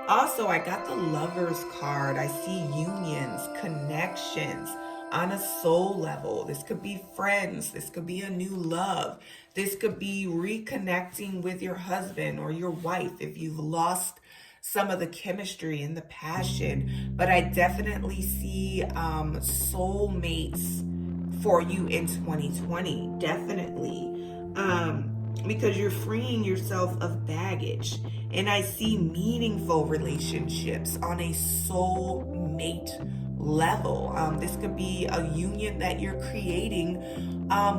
Also, I got the Lovers card. I see unions, connections on a soul level. This could be friends. This could be a new love. This could be reconnecting with your husband or your wife if you've lost some of the chemistry and the passion. But I definitely see soulmates for you in 2020. Definitely. Because you're freeing yourself of baggage. And I see meaningful relationships on a soulmate level. This could be a union that you're creating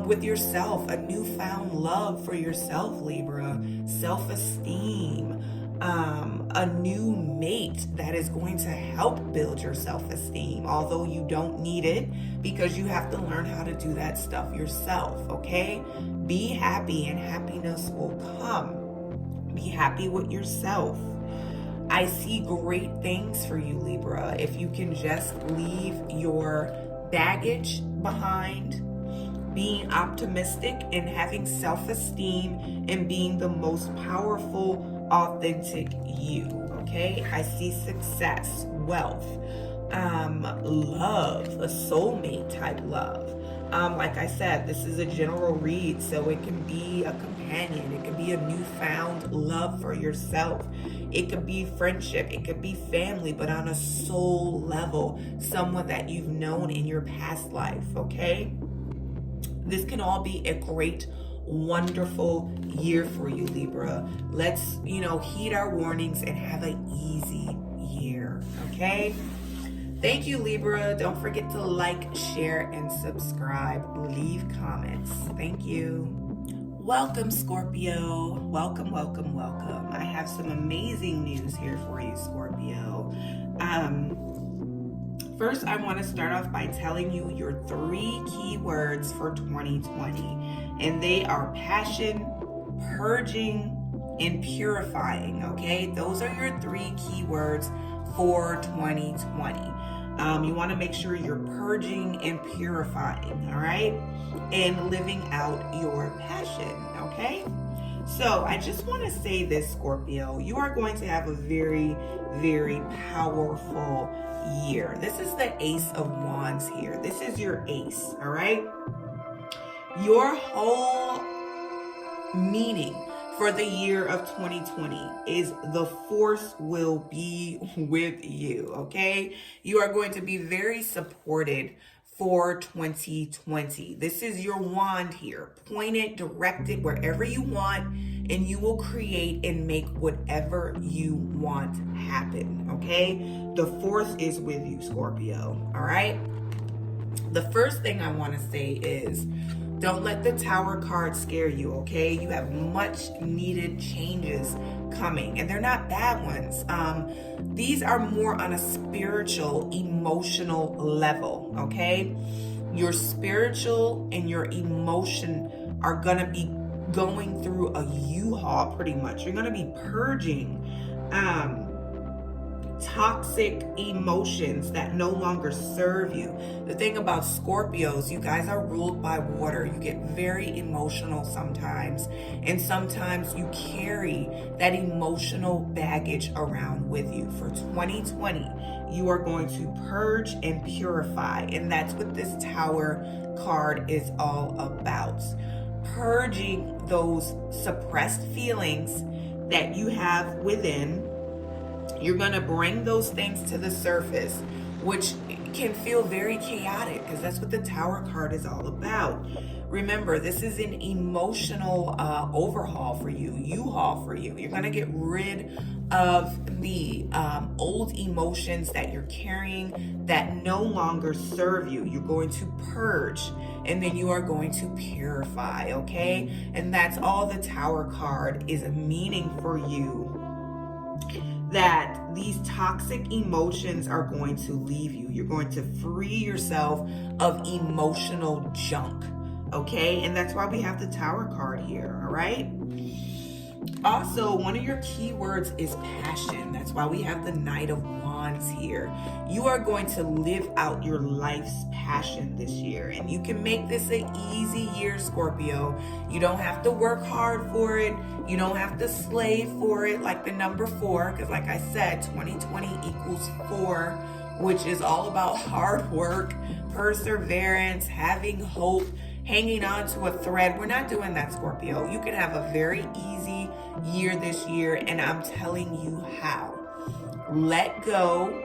with yourself, a newfound love for yourself, Libra, self-esteem, a new mate that is going to help build your self-esteem, although you don't need it because you have to learn how to do that stuff yourself, okay? Be happy and happiness will come. Be happy with yourself. I see great things for you, Libra. If you can just leave your baggage behind, being optimistic and having self-esteem and being the most powerful, authentic you, okay? I see success, wealth, love, a soulmate type love. Like I said, this is a general read, so it can be a companion. It could be a newfound love for yourself. It could be friendship. It could be family, but on a soul level, someone that you've known in your past life, okay? This can all be a great, wonderful year for you, Libra. Let's, heed our warnings and have an easy year, okay? Thank you, Libra. Don't forget to like, share, and subscribe. Leave comments. Thank you. Welcome, Scorpio. Welcome, welcome, welcome. I have some amazing news here for you, Scorpio. First, I want to start off by telling you your 3 keywords for 2020, and they are passion, purging, and purifying, okay? Those are your 3 keywords for 2020. You want to make sure you're purging and purifying, all right? And living out your passion, okay? So I just want to say this, Scorpio, you are going to have a very, very powerful year. This is the Ace of Wands here. This is your ace, all right? Your whole meaning for the year of 2020 is the force will be with you, okay? You are going to be very supported for 2020. This is your wand here. Point it, direct it wherever you want, and you will create and make whatever you want happen, okay? The force is with you, Scorpio, all right? The first thing I want to say is, don't let the Tower card scare you, okay? You have much needed changes coming, and they're not bad ones. These are more on a spiritual, emotional level, okay? Your spiritual and your emotion are gonna be going through a U-Haul pretty much. You're gonna be purging toxic emotions that no longer serve you. The thing about Scorpios, you guys are ruled by water. You get very emotional sometimes, and sometimes you carry that emotional baggage around with you. For 2020, you are going to purge and purify, and that's what this Tower card is all about. Purging those suppressed feelings that you have within. You're going to bring those things to the surface, which can feel very chaotic because that's what the Tower card is all about. Remember, this is an emotional overhaul for you, U-Haul for you. You're going to get rid of the old emotions that you're carrying that no longer serve you. You're going to purge, and then you are going to purify, okay? And that's all the Tower card is meaning for you. That these toxic emotions are going to leave you. You're going to free yourself of emotional junk, okay? And that's why we have the Tower card here, all right? Also, one of your keywords is passion. That's why we have the Knight of Wands here. You are going to live out your life's passion this year, and you can make this an easy year, Scorpio. You don't have to work hard for it. You don't have to slave for it like the number 4, because like I said, 2020 equals 4, which is all about hard work, perseverance, having hope, hanging on to a thread. We're not doing that, Scorpio. You can have a very easy year this year, and I'm telling you how. Let go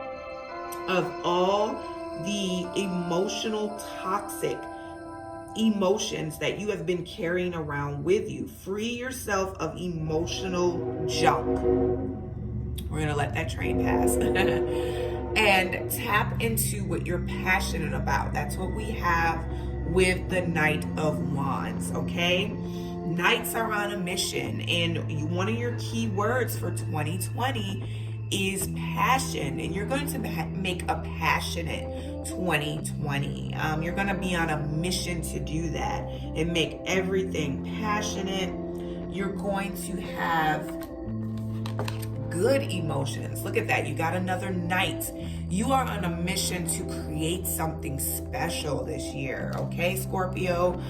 of all the emotional, toxic emotions that you have been carrying around with you. Free yourself of emotional junk. We're going to let that train pass. And tap into what you're passionate about. That's what we have with the Knight of Wands, okay? Knights are on a mission, and one of your key words for 2020 is passion, and you're going to make a passionate 2020. You're going to be on a mission to do that and make everything passionate. You're going to have good emotions. Look at that. You got another Knight. You are on a mission to create something special this year, okay, Scorpio?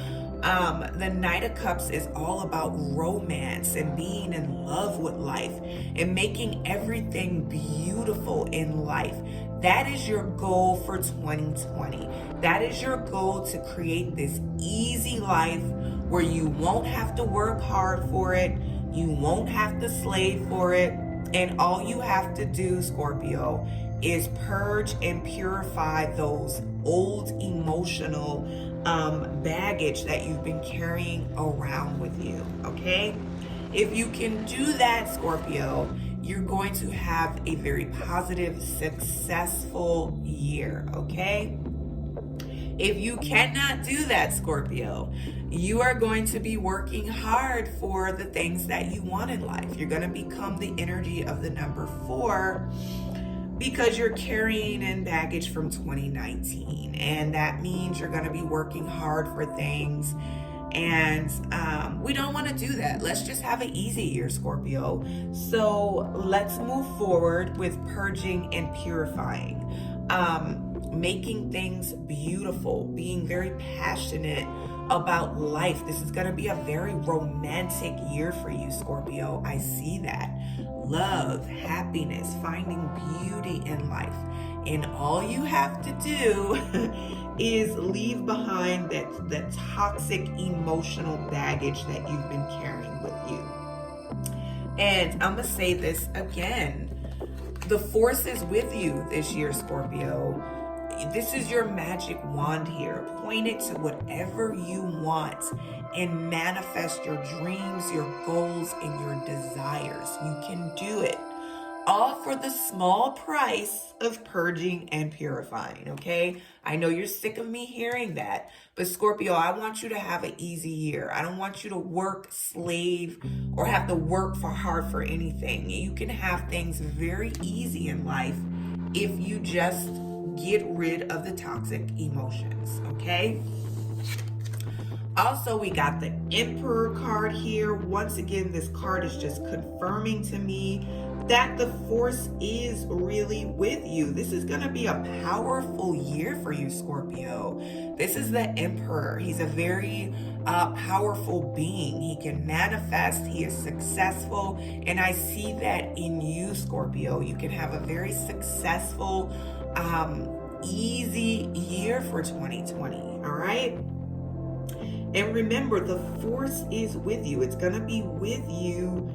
The Knight of Cups is all about romance and being in love with life and making everything beautiful in life. That is your goal for 2020. That is your goal, to create this easy life where you won't have to work hard for it. You won't have to slave for it. And all you have to do, Scorpio, is purge and purify those old emotional baggage that you've been carrying around with you, okay? If you can do that, Scorpio, you're going to have a very positive, successful year, okay? If you cannot do that, Scorpio, you are going to be working hard for the things that you want in life. You're going to become the energy of the number 4 because you're carrying in baggage from 2019. And that means you're going to be working hard for things. And we don't want to do that. Let's just have an easy year, Scorpio. So let's move forward with purging and purifying. Making things beautiful, being very passionate about life. This is going to be a very romantic year for you, Scorpio. I see that. Love, happiness, finding beauty in life. And all you have to do is leave behind that toxic emotional baggage that you've been carrying with you. And I'm going to say this again. The force is with you this year, Scorpio. This is your magic wand here. Point it to whatever you want and manifest your dreams, your goals, and your desires. You can do it. All for the small price of purging and purifying, okay? I know you're sick of me hearing that, but Scorpio, I want you to have an easy year. I don't want you to work, slave, or have to work hard for anything. You can have things very easy in life if you just get rid of the toxic emotions, okay? Also, we got the Emperor card here. Once again, this card is just confirming to me that the force is really with you. This is going to be a powerful year for you, Scorpio. This is the Emperor. He's a very powerful being. He can manifest. He is successful. And I see that in you, Scorpio. You can have a very successful, easy year for 2020. All right? And remember, the force is with you. It's going to be with you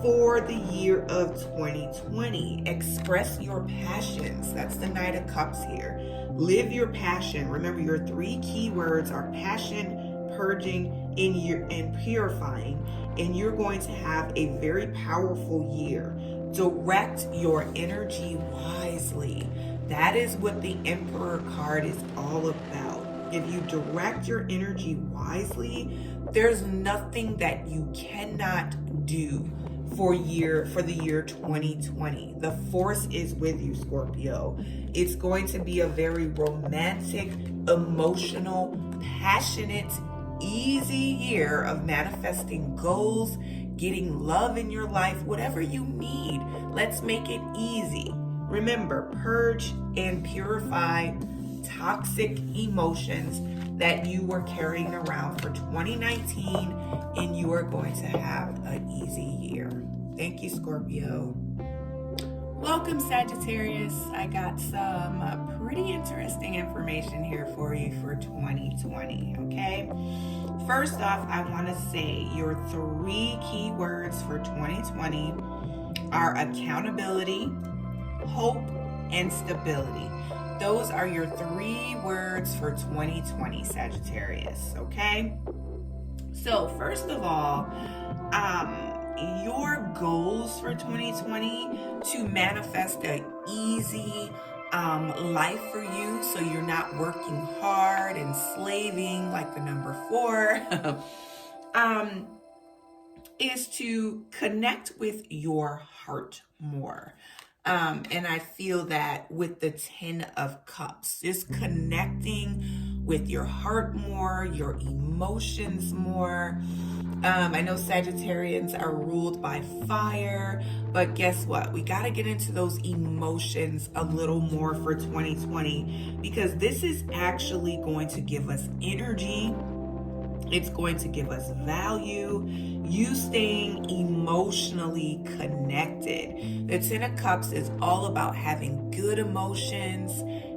for the year of 2020. Express your passions. That's the Knight of Cups here. Live your passion. Remember, your 3 key words are passion, purging, and purifying. And you're going to have a very powerful year. Direct your energy wisely. That is what the Emperor card is all about. If you direct your energy wisely, there's nothing that you cannot do for the year 2020. The force is with you, Scorpio. It's going to be a very romantic, emotional, passionate, easy year of manifesting goals, getting love in your life, whatever you need. Let's make it easy. Remember, purge and purify toxic emotions that you were carrying around for 2019, and you are going to have an easy year. Thank you, Scorpio. Welcome, Sagittarius. I got some pretty interesting information here for you for 2020, okay? First off, I want to say your 3 key words for 2020 are accountability, hope, and stability. Those are your 3 words for 2020, Sagittarius, okay? So first of all, your goals for 2020 to manifest an easy life for you, so you're not working hard and slaving like the number 4, is to connect with your heart more. And I feel that with the 10 of Cups, just connecting with your heart more, your emotions more. I know Sagittarians are ruled by fire, but guess what? We got to get into those emotions a little more for 2020, because this is actually going to give us energy. It's going to give us value. You staying emotionally connected. The 10 of Cups is all about having good emotions,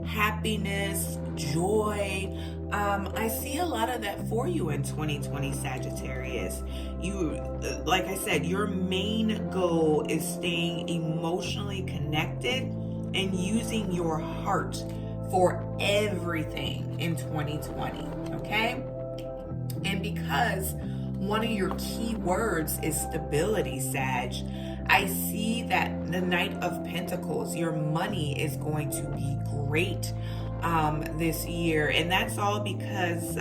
happiness, joy. I see a lot of that for you in 2020, Sagittarius. You, like I said, your main goal is staying emotionally connected and using your heart for everything in 2020, okay? And because one of your key words is stability, Sag, I see that the Knight of Pentacles, your money is going to be great. this year. And that's all because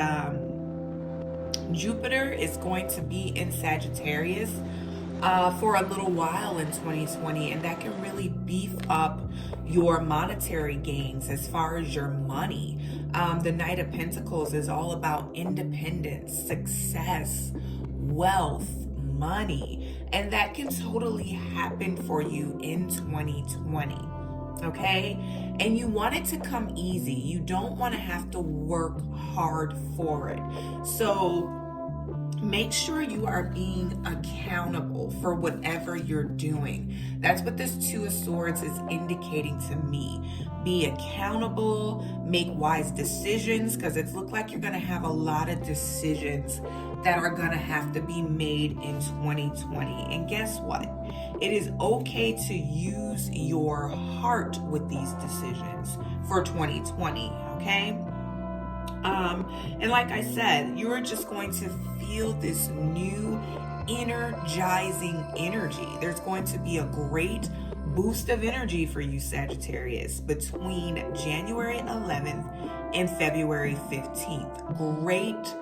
Jupiter is going to be in Sagittarius for a little while in 2020, and that can really beef up your monetary gains as far as your money. The Knight of Pentacles is all about independence, success, wealth, money, and that can totally happen for you in 2020. Okay? And you want it to come easy. You don't want to have to work hard for it. So make sure you are being accountable for whatever you're doing. That's what this Two of Swords is indicating to me. Be accountable, make wise decisions, because it looks like you're going to have a lot of decisions that are going to have to be made in 2020. And guess what? It is okay to use your heart with these decisions for 2020, okay? And like I said, you're just going to feel this new energizing energy. There's going to be a great boost of energy for you, Sagittarius, between January 11th and February 15th. Great,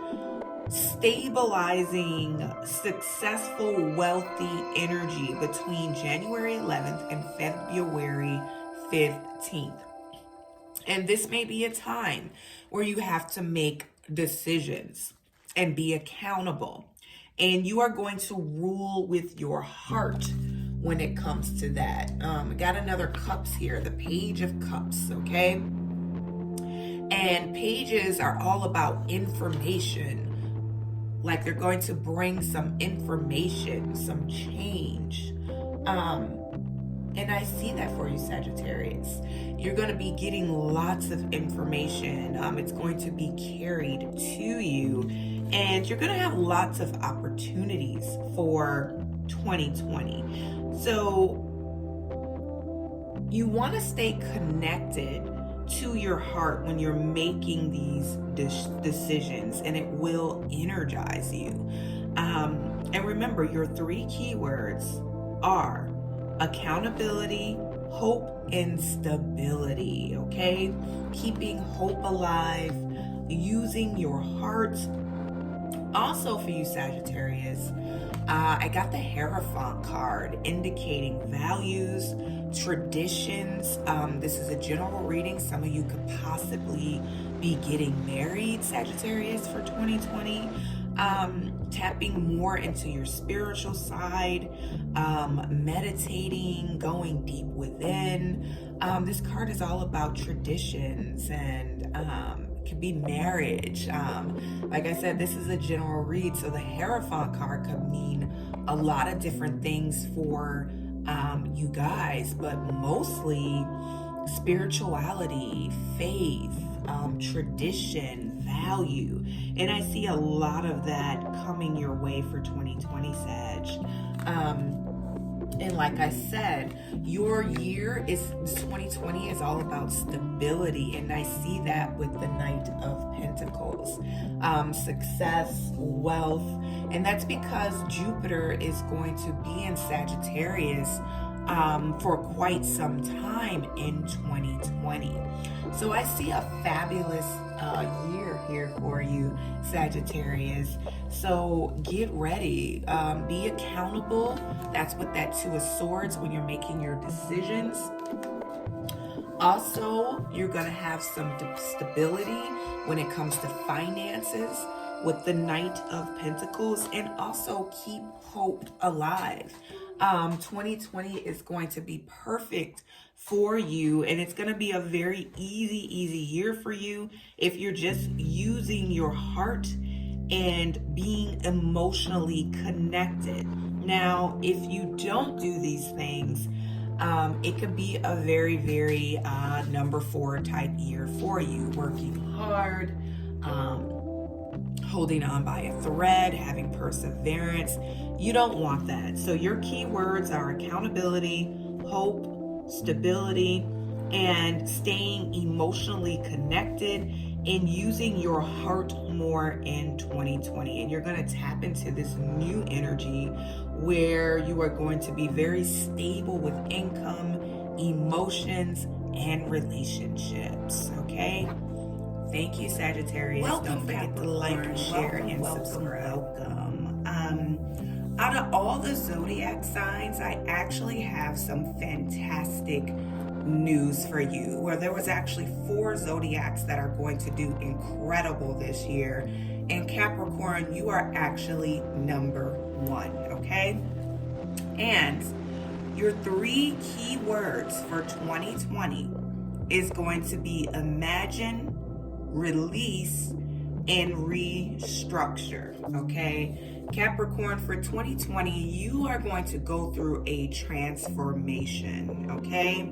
stabilizing, successful, wealthy energy between January 11th and February 15th. And this may be a time where you have to make decisions and be accountable. And you are going to rule with your heart when it comes to that. I got another cups here, the Page of Cups, okay? And pages are all about information. Like they're going to bring some information, some change. And I see that for you, Sagittarius. You're going to be getting lots of information. It's going to be carried to you. And you're going to have lots of opportunities for 2020. So you want to stay connected to your heart when you're making these decisions, and it will energize you. And remember, your three keywords are accountability, hope, and stability, okay? Keeping hope alive, using your heart. Also for you, Sagittarius, I got the Hierophant card indicating values, traditions. This is a general reading. Some of you could possibly be getting married, Sagittarius, for 2020. Tapping more into your spiritual side, meditating, going deep within. This card is all about traditions and it could be marriage. Like I said, this is a general read, so the Hierophant card could mean a lot of different things for you guys, but mostly spirituality, faith, tradition, value. And I see a lot of that coming your way for 2020, Sag. And like I said, your year is 2020 is all about stability, and I see that with the Knight of Pentacles, success, wealth, and that's because Jupiter is going to be in Sagittarius for quite some time in 2020. So I see a fabulous year here for you, Sagittarius. So get ready, be accountable. That's what that Two of Swords when you're making your decisions. Also, you're going to have some stability when it comes to finances with the Knight of Pentacles, and also keep hope alive. 2020 is going to be perfect for you, and it's going to be a very easy year for you if you're just using your heart and being emotionally connected. Now, if you don't do these things, it could be a very number 4 type year for you, working hard, holding on by a thread, having perseverance. You don't want that. So your keywords are accountability, hope, stability, and staying emotionally connected and using your heart more in 2020. And you're going to tap into this new energy where you are going to be very stable with income, emotions, and relationships. Okay? Thank you, Sagittarius. Don't forget to like and share and subscribe. Welcome. Out of all the zodiac signs, I actually have some fantastic news for you, where there was actually 4 zodiacs that are going to do incredible this year. And Capricorn, you are actually number 1, okay? And your 3 key words for 2020 is going to be imagine, release, and restructure, okay? Capricorn, for 2020, you are going to go through a transformation, okay?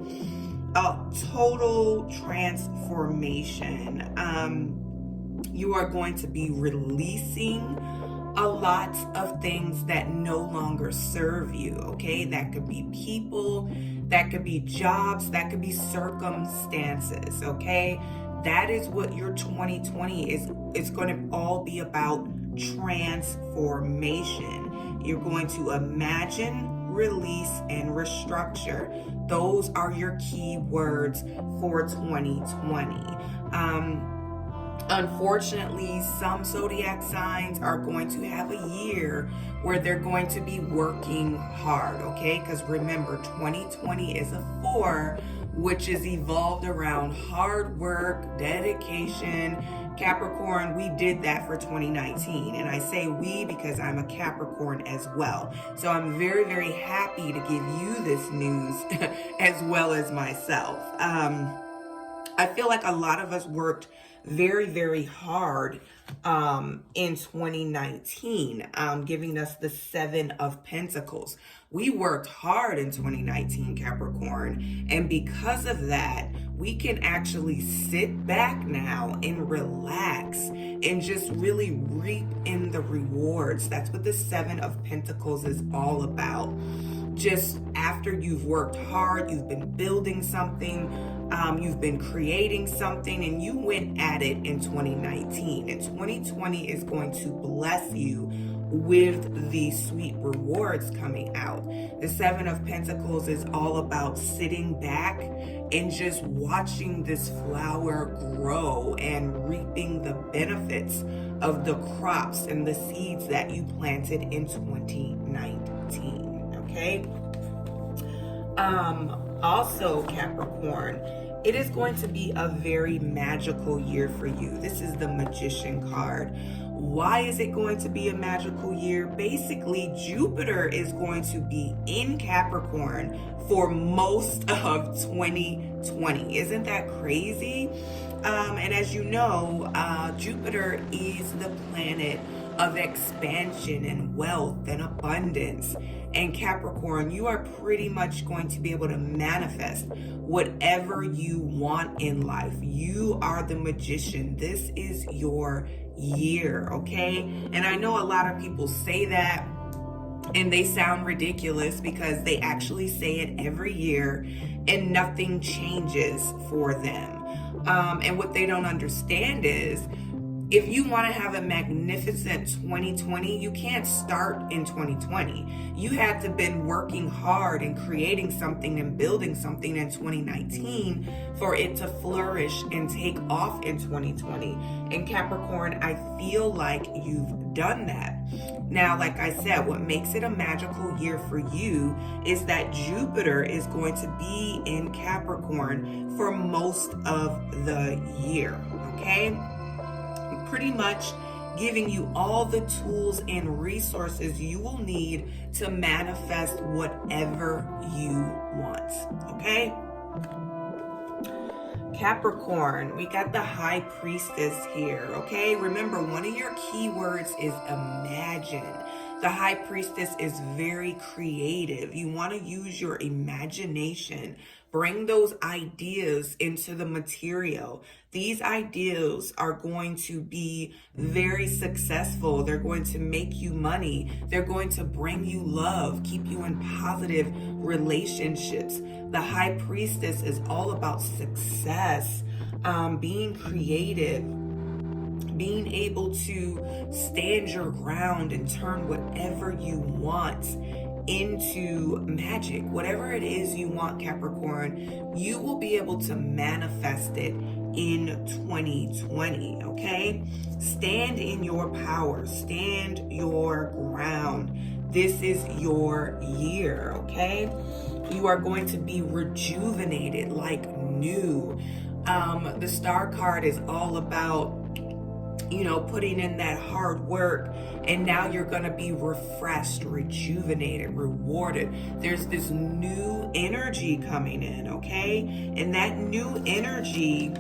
A total transformation. You are going to be releasing a lot of things that no longer serve you, okay? That could be people, that could be jobs, that could be circumstances, okay? That is what your 2020 is. It's going to all be about transformation. You're going to imagine, release, and restructure. Those are your key words for 2020. Unfortunately, some zodiac signs are going to have a year where they're going to be working hard, okay? Because remember, 2020 is a 4, which is evolved around hard work, dedication. Capricorn, we did that for 2019. And I say we because I'm a Capricorn as well. So I'm very, very happy to give you this news as well as myself. I feel like a lot of us worked very, very hard in 2019, giving us the 7 of Pentacles. We worked hard in 2019, Capricorn, and because of that, we can actually sit back now and relax and just really reap in the rewards. That's what the 7 of Pentacles is all about. Just after you've worked hard, you've been building something, you've been creating something, and you went at it in 2019. And 2020 is going to bless you with the sweet rewards coming out. The 7 of Pentacles is all about sitting back and just watching this flower grow and reaping the benefits of the crops and the seeds that you planted in 2019. Okay? Also, Capricorn, it is going to be a very magical year for you. This is the Magician card. Why is it going to be a magical year? Basically, Jupiter is going to be in Capricorn for most of 2020. Isn't that crazy? And as you know, Jupiter is the planet of expansion and wealth and abundance. And Capricorn, you are pretty much going to be able to manifest whatever you want in life. You are the magician. This is your year, okay? And I know a lot of people say that and they sound ridiculous because they actually say it every year and nothing changes for them. And what they don't understand is, if you want to have a magnificent 2020, you can't start in 2020. You had to been working hard and creating something and building something in 2019 for it to flourish and take off in 2020. And Capricorn, I feel like you've done that. Now, like I said, what makes it a magical year for you is that Jupiter is going to be in Capricorn for most of the year, okay? Pretty much giving you all the tools and resources you will need to manifest whatever you want, okay? Capricorn, we got the High Priestess here, okay? Remember, one of your key words is imagine. The High Priestess is very creative. You want to use your imagination. Bring those ideas into the material. These ideas are going to be very successful. They're going to make you money. They're going to bring you love, keep you in positive relationships. The High Priestess is all about success, being creative, being able to stand your ground and turn whatever you want into magic. Whatever it is you want, Capricorn, you will be able to manifest it in 2020, okay? Stand in your power, stand your ground. This is your year, okay? You are going to be rejuvenated like new. The star card is all about, putting in that hard work, and now you're going to be refreshed, rejuvenated, rewarded. There's this new energy coming in, okay? And that new energy,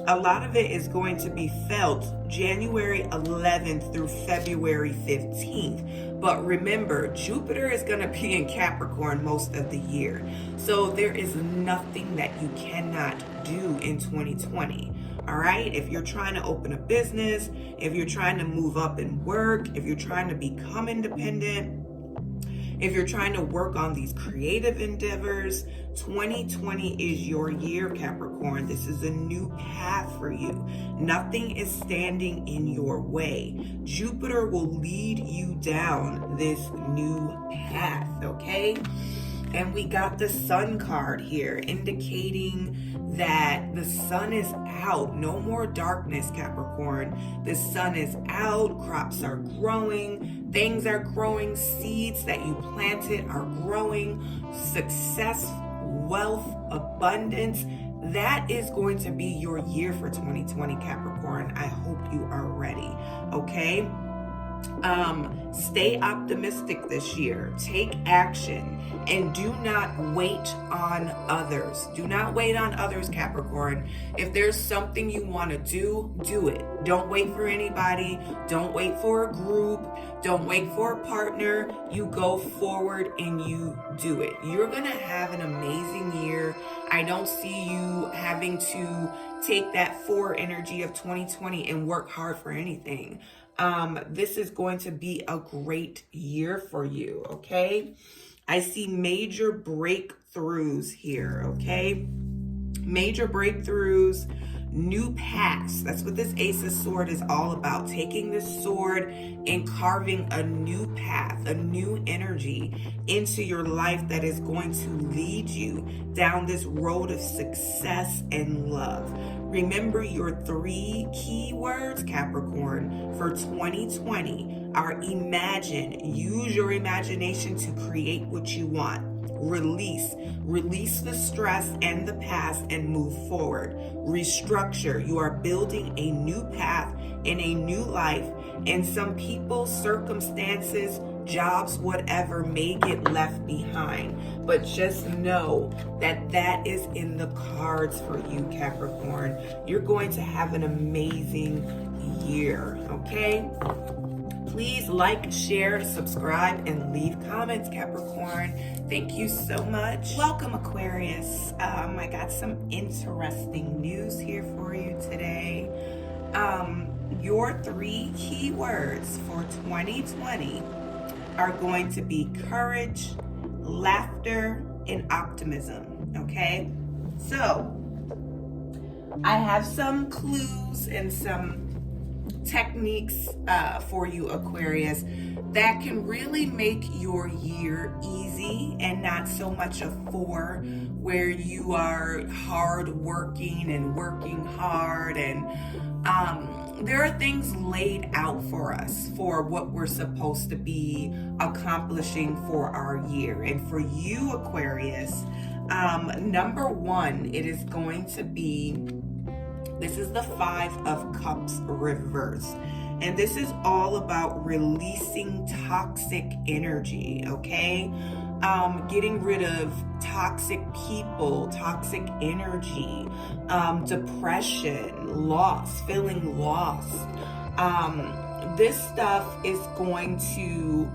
a lot of it is going to be felt January 11th through February 15th. But remember, Jupiter is going to be in Capricorn most of the year. So there is nothing that you cannot do in 2020. All right. If you're trying to open a business, if you're trying to move up in work, if you're trying to become independent, if you're trying to work on these creative endeavors, 2020 is your year, Capricorn. This is a new path for you. Nothing is standing in your way. Jupiter will lead you down this new path, okay? And we got the sun card here, indicating that the sun is out. No more darkness, Capricorn. The sun is out. Crops are growing. Things are growing. Seeds that you planted are growing. Success, wealth, abundance. That is going to be your year for 2020, Capricorn. I hope you are ready, okay? Stay optimistic this year. Take action and do not wait on others. Do not wait on others, Capricorn. If there's something you want to do, do it. Don't wait for anybody. Don't wait for a group. Don't wait for a partner. You go forward and you do it. You're going to have an amazing year. I don't see you having to take that forward energy of 2020 and work hard for anything. This is going to be a great year for you, okay? I see major breakthroughs here, okay? Major breakthroughs, new paths. That's what this Ace of Swords is all about. Taking this sword and carving a new path, a new energy into your life that is going to lead you down this road of success and love. Remember your 3 key words, Capricorn, for 2020 are imagine. Use your imagination to create what you want. Release the stress and the past and move forward. Restructure. You are building a new path in a new life, and some people, circumstances, jobs, whatever may get left behind. But just know that that is in the cards for you, Capricorn. You're going to have an amazing year, okay? Please like, share, subscribe, and leave comments, Capricorn. Thank you so much. Welcome, Aquarius. I got some interesting news here for you today. Your 3 key words for 2020 are going to be courage, laughter, and optimism, okay? So, I have some clues and some techniques for you, Aquarius, that can really make your year easy and not so much a 4 where you are hard working and working hard, and there are things laid out for us for what we're supposed to be accomplishing for our year. And for you, Aquarius, number 1, it is going to be, this is the 5 of Cups reverse. And this is all about releasing toxic energy, okay? Getting rid of toxic people, toxic energy, depression, loss, feeling lost. This stuff is going to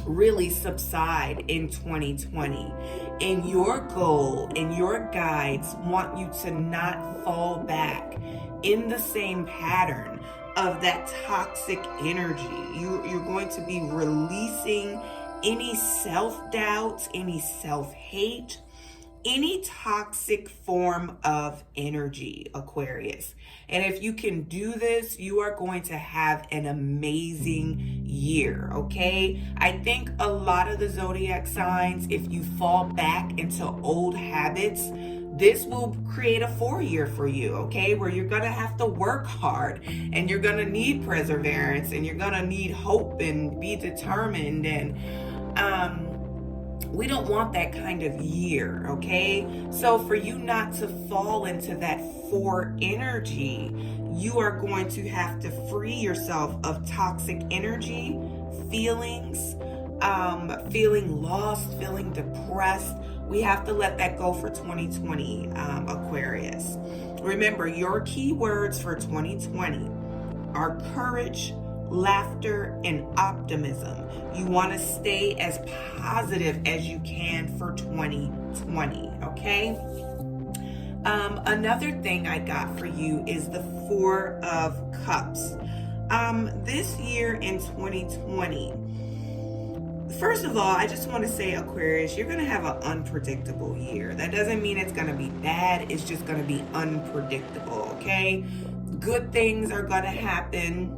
really subside in 2020. And your goal and your guides want you to not fall back in the same pattern of that toxic energy. You're going to be releasing any self-doubt, any self-hate, any toxic form of energy, Aquarius. And if you can do this, you are going to have an amazing year, okay? I think a lot of the zodiac signs, if you fall back into old habits, this will create a 4-year for you, okay, where you're gonna have to work hard, and you're gonna need perseverance, and you're gonna need hope and be determined. And we don't want that kind of year, okay? So for you not to fall into that 4 energy, you are going to have to free yourself of toxic energy, feelings, feeling lost, feeling depressed. We have to let that go for 2020, Aquarius. Remember, your keywords for 2020 are courage, laughter, and optimism. You want to stay as positive as you can for 2020, okay? Another thing I got for you is the 4 of Cups. This year in 2020, first of all, I just want to say, Aquarius, you're going to have an unpredictable year. That doesn't mean it's going to be bad. It's just going to be unpredictable, okay? Good things are going to happen.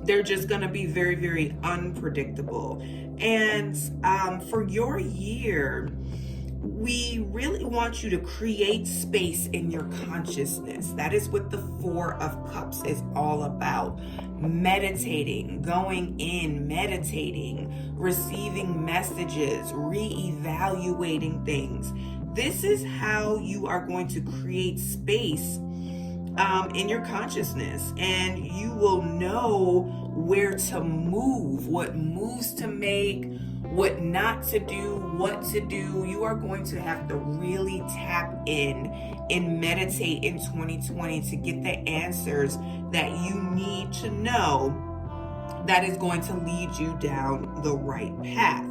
They're just going to be very, very unpredictable. And for your year, we really want you to create space in your consciousness. That is what the 4 of Cups is all about. Meditating, going in, meditating, receiving messages, reevaluating things. This is how you are going to create space in your consciousness, and you will know where to move, what moves to make, what not to do, what to do. You are going to have to really tap in and meditate in 2020 to get the answers that you need to know that is going to lead you down the right path.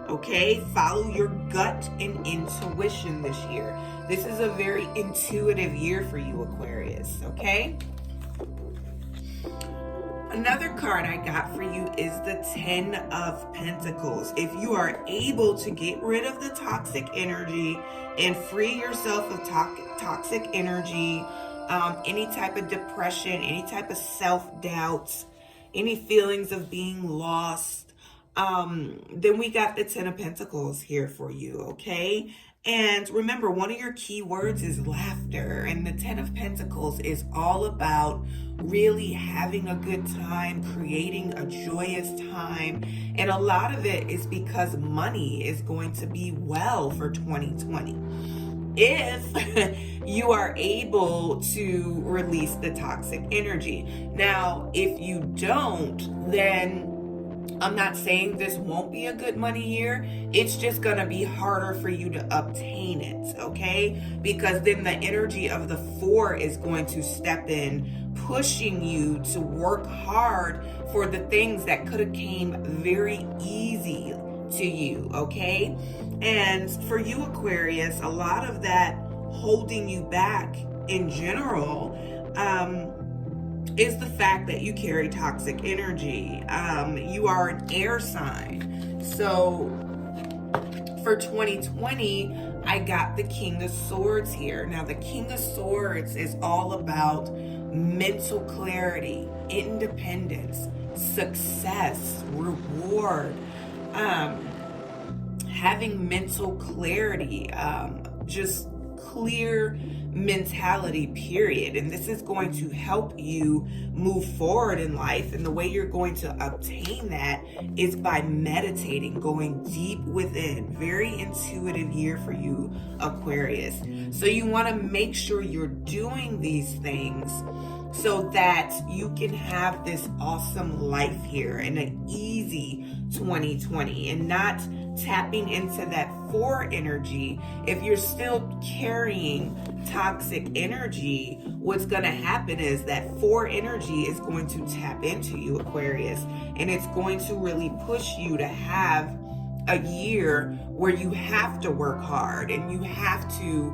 Okay, follow your gut and intuition this year. This is a very intuitive year for you, Aquarius, okay? Another card I got for you is the 10 of Pentacles. If you are able to get rid of the toxic energy and free yourself of toxic energy, any type of depression, any type of self-doubt, any feelings of being lost, then we got the 10 of Pentacles here for you, okay? And remember, one of your key words is laughter, and the 10 of Pentacles is all about really having a good time, creating a joyous time, and a lot of it is because money is going to be well for 2020. If you are able to release the toxic energy. Now, if you don't, then I'm not saying this won't be a good money year. It's just going to be harder for you to obtain it, okay? Because then the energy of the 4 is going to step in, pushing you to work hard for the things that could have came very easy to you, okay? And for you, Aquarius, a lot of that holding you back in general, is the fact that you carry toxic energy. You are an air sign. So for 2020, I got the King of Swords here. Now, the King of Swords is all about mental clarity, independence, success, reward, having mental clarity, just clear mentality, period. And this is going to help you move forward in life. And the way you're going to obtain that is by meditating, going deep within. Very intuitive year for you, Aquarius. So you want to make sure you're doing these things so that you can have this awesome life here and an easy 2020, and not tapping into that 4 energy. If you're still carrying toxic energy, what's going to happen is that 4 energy is going to tap into you, Aquarius, and it's going to really push you to have a year where you have to work hard and you have to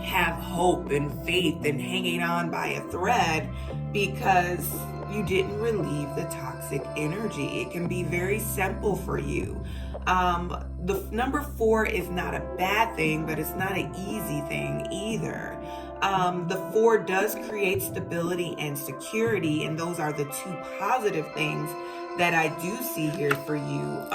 have hope and faith and hanging on by a thread, because you didn't relieve the toxic energy. It can be very simple for you. The number 4 is not a bad thing, but it's not an easy thing either. The 4 does create stability and security, and those are the 2 positive things that I do see here for you,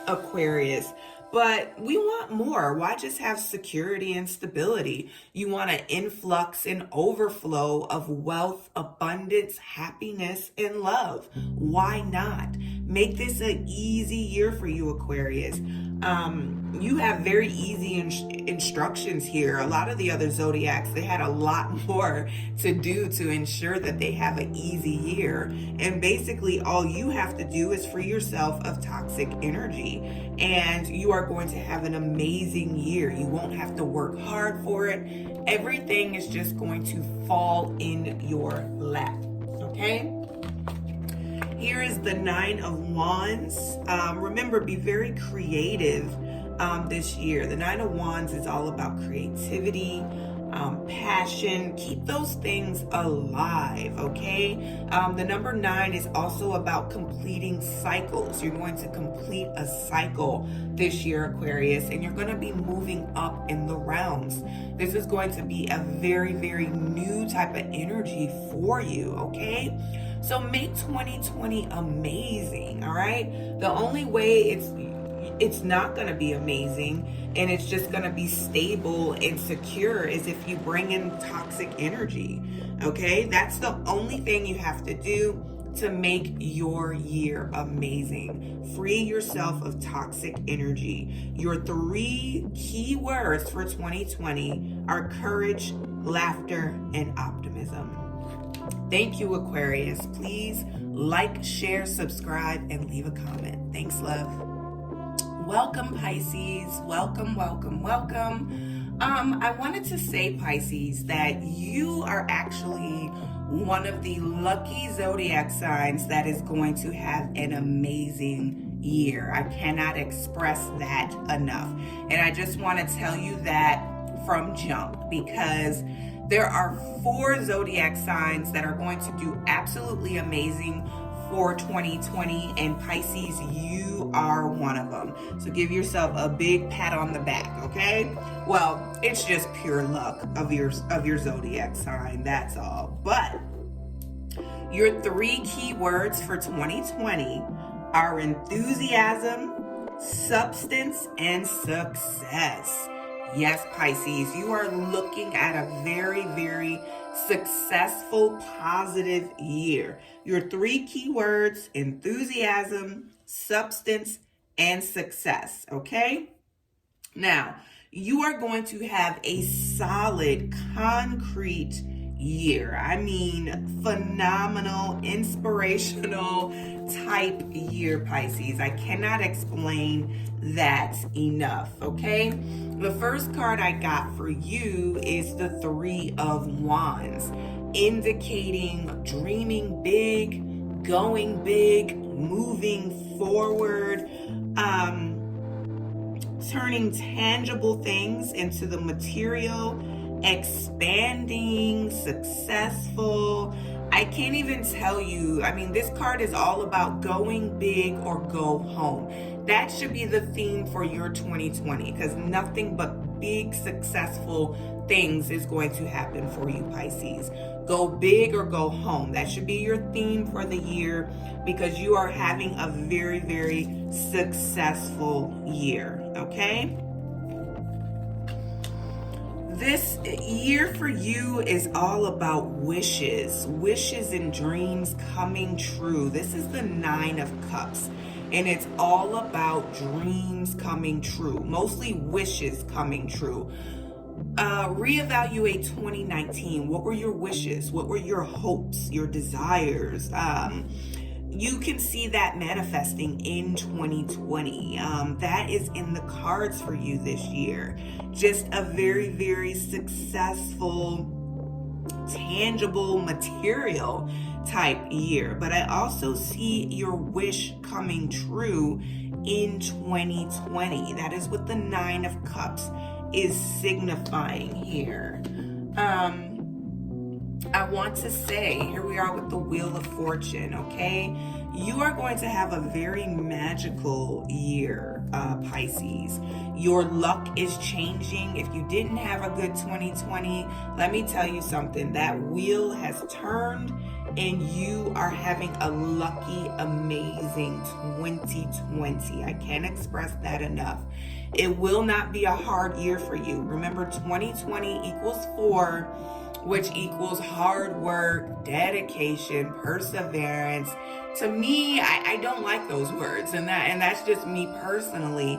Aquarius. But we want more. Why just have security and stability? You want an influx and overflow of wealth, abundance, happiness, and love. Why not? Make this an easy year for you, Aquarius. You have very easy instructions here. A lot of the other zodiacs, they had a lot more to do to ensure that they have an easy year. And basically, all you have to do is free yourself of toxic energy, and you are going to have an amazing year. You won't have to work hard for it. Everything is just going to fall in your lap. Okay? Here is the Nine of Wands. Remember, be very creative this year. The Nine of Wands is all about creativity, passion. Keep those things alive, okay? The number 9 is also about completing cycles. You're going to complete a cycle this year, Aquarius, and you're going to be moving up in the realms. This is going to be a very, very new type of energy for you, okay? So make 2020 amazing, all right? The only way it's not going to be amazing and it's just going to be stable and secure is if you bring in toxic energy, okay? That's the only thing you have to do to make your year amazing. Free yourself of toxic energy. Your 3 key words for 2020 are courage, laughter, and optimism. Thank you, Aquarius. Please like, share, subscribe, and leave a comment. Thanks, love. Welcome, Pisces. Welcome, welcome, welcome. I wanted to say, Pisces, that you are actually one of the lucky zodiac signs that is going to have an amazing year. I cannot express that enough. And I just want to tell you that from jump, because there are 4 zodiac signs that are going to do absolutely amazing for 2020, and Pisces, you are one of them. So give yourself a big pat on the back, okay? Well, it's just pure luck of your zodiac sign, that's all. But your 3 key words for 2020 are enthusiasm, substance, and success. Yes, Pisces, you are looking at a very, very successful, positive year. Your 3 key words: enthusiasm, substance, and success, okay? Now, you are going to have a solid, concrete year. I mean, phenomenal, inspirational type year, Pisces. I cannot explain that enough, okay? The first card I got for you is the 3 of Wands, indicating dreaming big, going big, moving forward, turning tangible things into the material, expanding, successful. I can't even tell you. I mean, this card is all about going big or go home. That should be the theme for your 2020, because nothing but big, successful things is going to happen for you, Pisces. Go big or go home. That should be your theme for the year, because you are having a very, very successful year, okay? This year for you is all about wishes and dreams coming true. This is the 9 of Cups, and it's all about dreams coming true, mostly wishes coming true. Reevaluate 2019. What were your wishes? What were your hopes, your desires? You can see that manifesting in 2020. That is in the cards for you this year. Just a very, very successful, tangible, material type year. But I also see your wish coming true in 2020. That is what the 9 of Cups is signifying here. I want to say, here we are with the Wheel of Fortune, okay? You are going to have a very magical year, Pisces. Your luck is changing. If you didn't have a good 2020, let me tell you something. That wheel has turned and you are having a lucky, amazing 2020. I can't express that enough. It will not be a hard year for you. Remember, 2020 equals 4, which equals hard work, dedication, perseverance. To me, I don't like those words, and that's just me personally,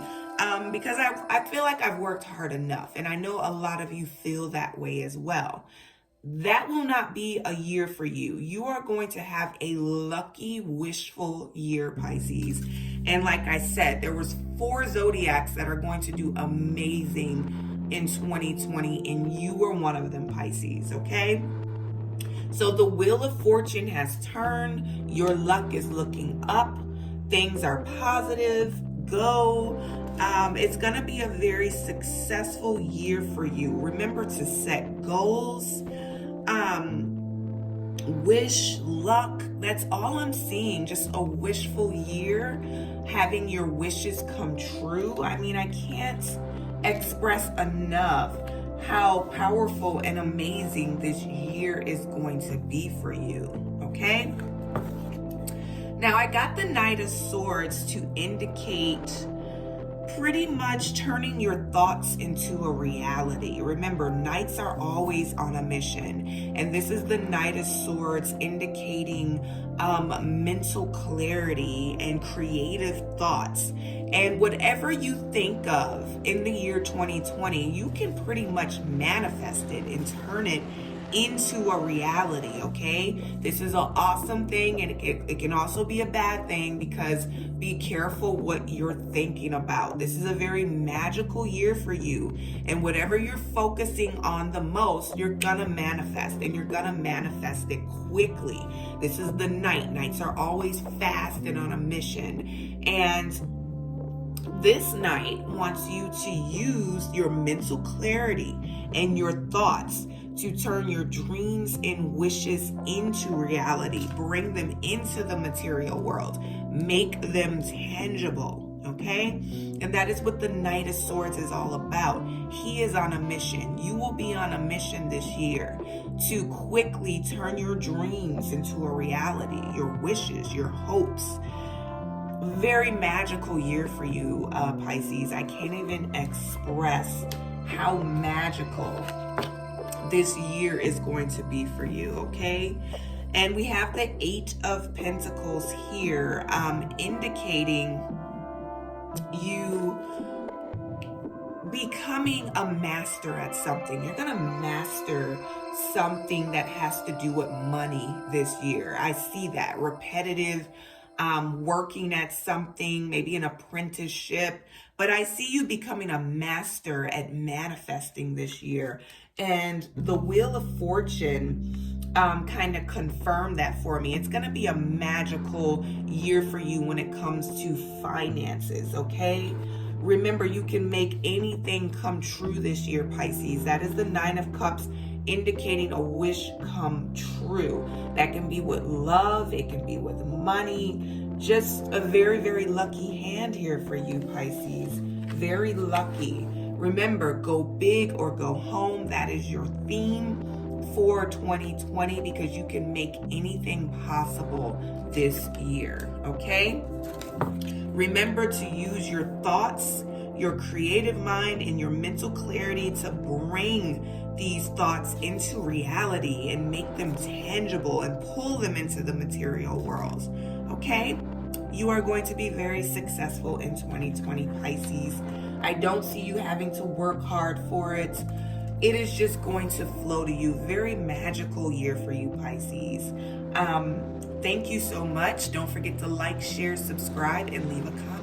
because I feel like I've worked hard enough, and I know a lot of you feel that way as well. That will not be a year for you. You are going to have a lucky, wishful year, Pisces. And like I said, there was 4 zodiacs that are going to do amazing in 2020, and you were one of them, Pisces, okay? So the Wheel of Fortune has turned. Your luck is looking up. Things are positive. Go. It's going to be a very successful year for you. Remember to set goals. Wish, luck. That's all I'm seeing. Just a wishful year. Having your wishes come true. I mean, I can't express enough how powerful and amazing this year is going to be for you, okay? Now, I got the Knight of Swords to indicate pretty much turning your thoughts into a reality. Remember, knights are always on a mission, and this is the Knight of Swords indicating mental clarity and creative thoughts. And whatever you think of in the year 2020, you can pretty much manifest it and turn it into a reality, okay? This is an awesome thing, and it can also be a bad thing, because be careful what you're thinking about. This is a very magical year for you, and whatever you're focusing on the most, you're gonna manifest, and you're gonna manifest it quickly. This is the Knight. Knights are always fast and on a mission, and this Knight wants you to use your mental clarity and your thoughts to turn your dreams and wishes into reality. Bring them into the material world. Make them tangible, okay? And that is what the Knight of Swords is all about. He is on a mission. You will be on a mission this year to quickly turn your dreams into a reality, your wishes, your hopes. Very magical year for you, Pisces. I can't even express how magical this year is going to be for you, okay? And we have the 8 of Pentacles here, indicating you becoming a master at something. You're gonna master something that has to do with money this year. I see that. Repetitive, working at something, maybe an apprenticeship, but I see you becoming a master at manifesting this year. And the Wheel of Fortune kind of confirmed that for me. It's going to be a magical year for you when it comes to finances, okay? Remember, you can make anything come true this year, Pisces. That is the 9 of Cups, indicating a wish come true. That can be with love, it can be with money. Just a very, very lucky hand here for you, Pisces. Very lucky. Remember, go big or go home. That is your theme for 2020, because you can make anything possible this year, okay? Remember to use your thoughts, your creative mind, and your mental clarity to bring these thoughts into reality and make them tangible and pull them into the material world, okay? You are going to be very successful in 2020, Pisces. I don't see you having to work hard for it. It is just going to flow to you. Very magical year for you, Pisces. Thank you so much. Don't forget to like, share, subscribe, and leave a comment.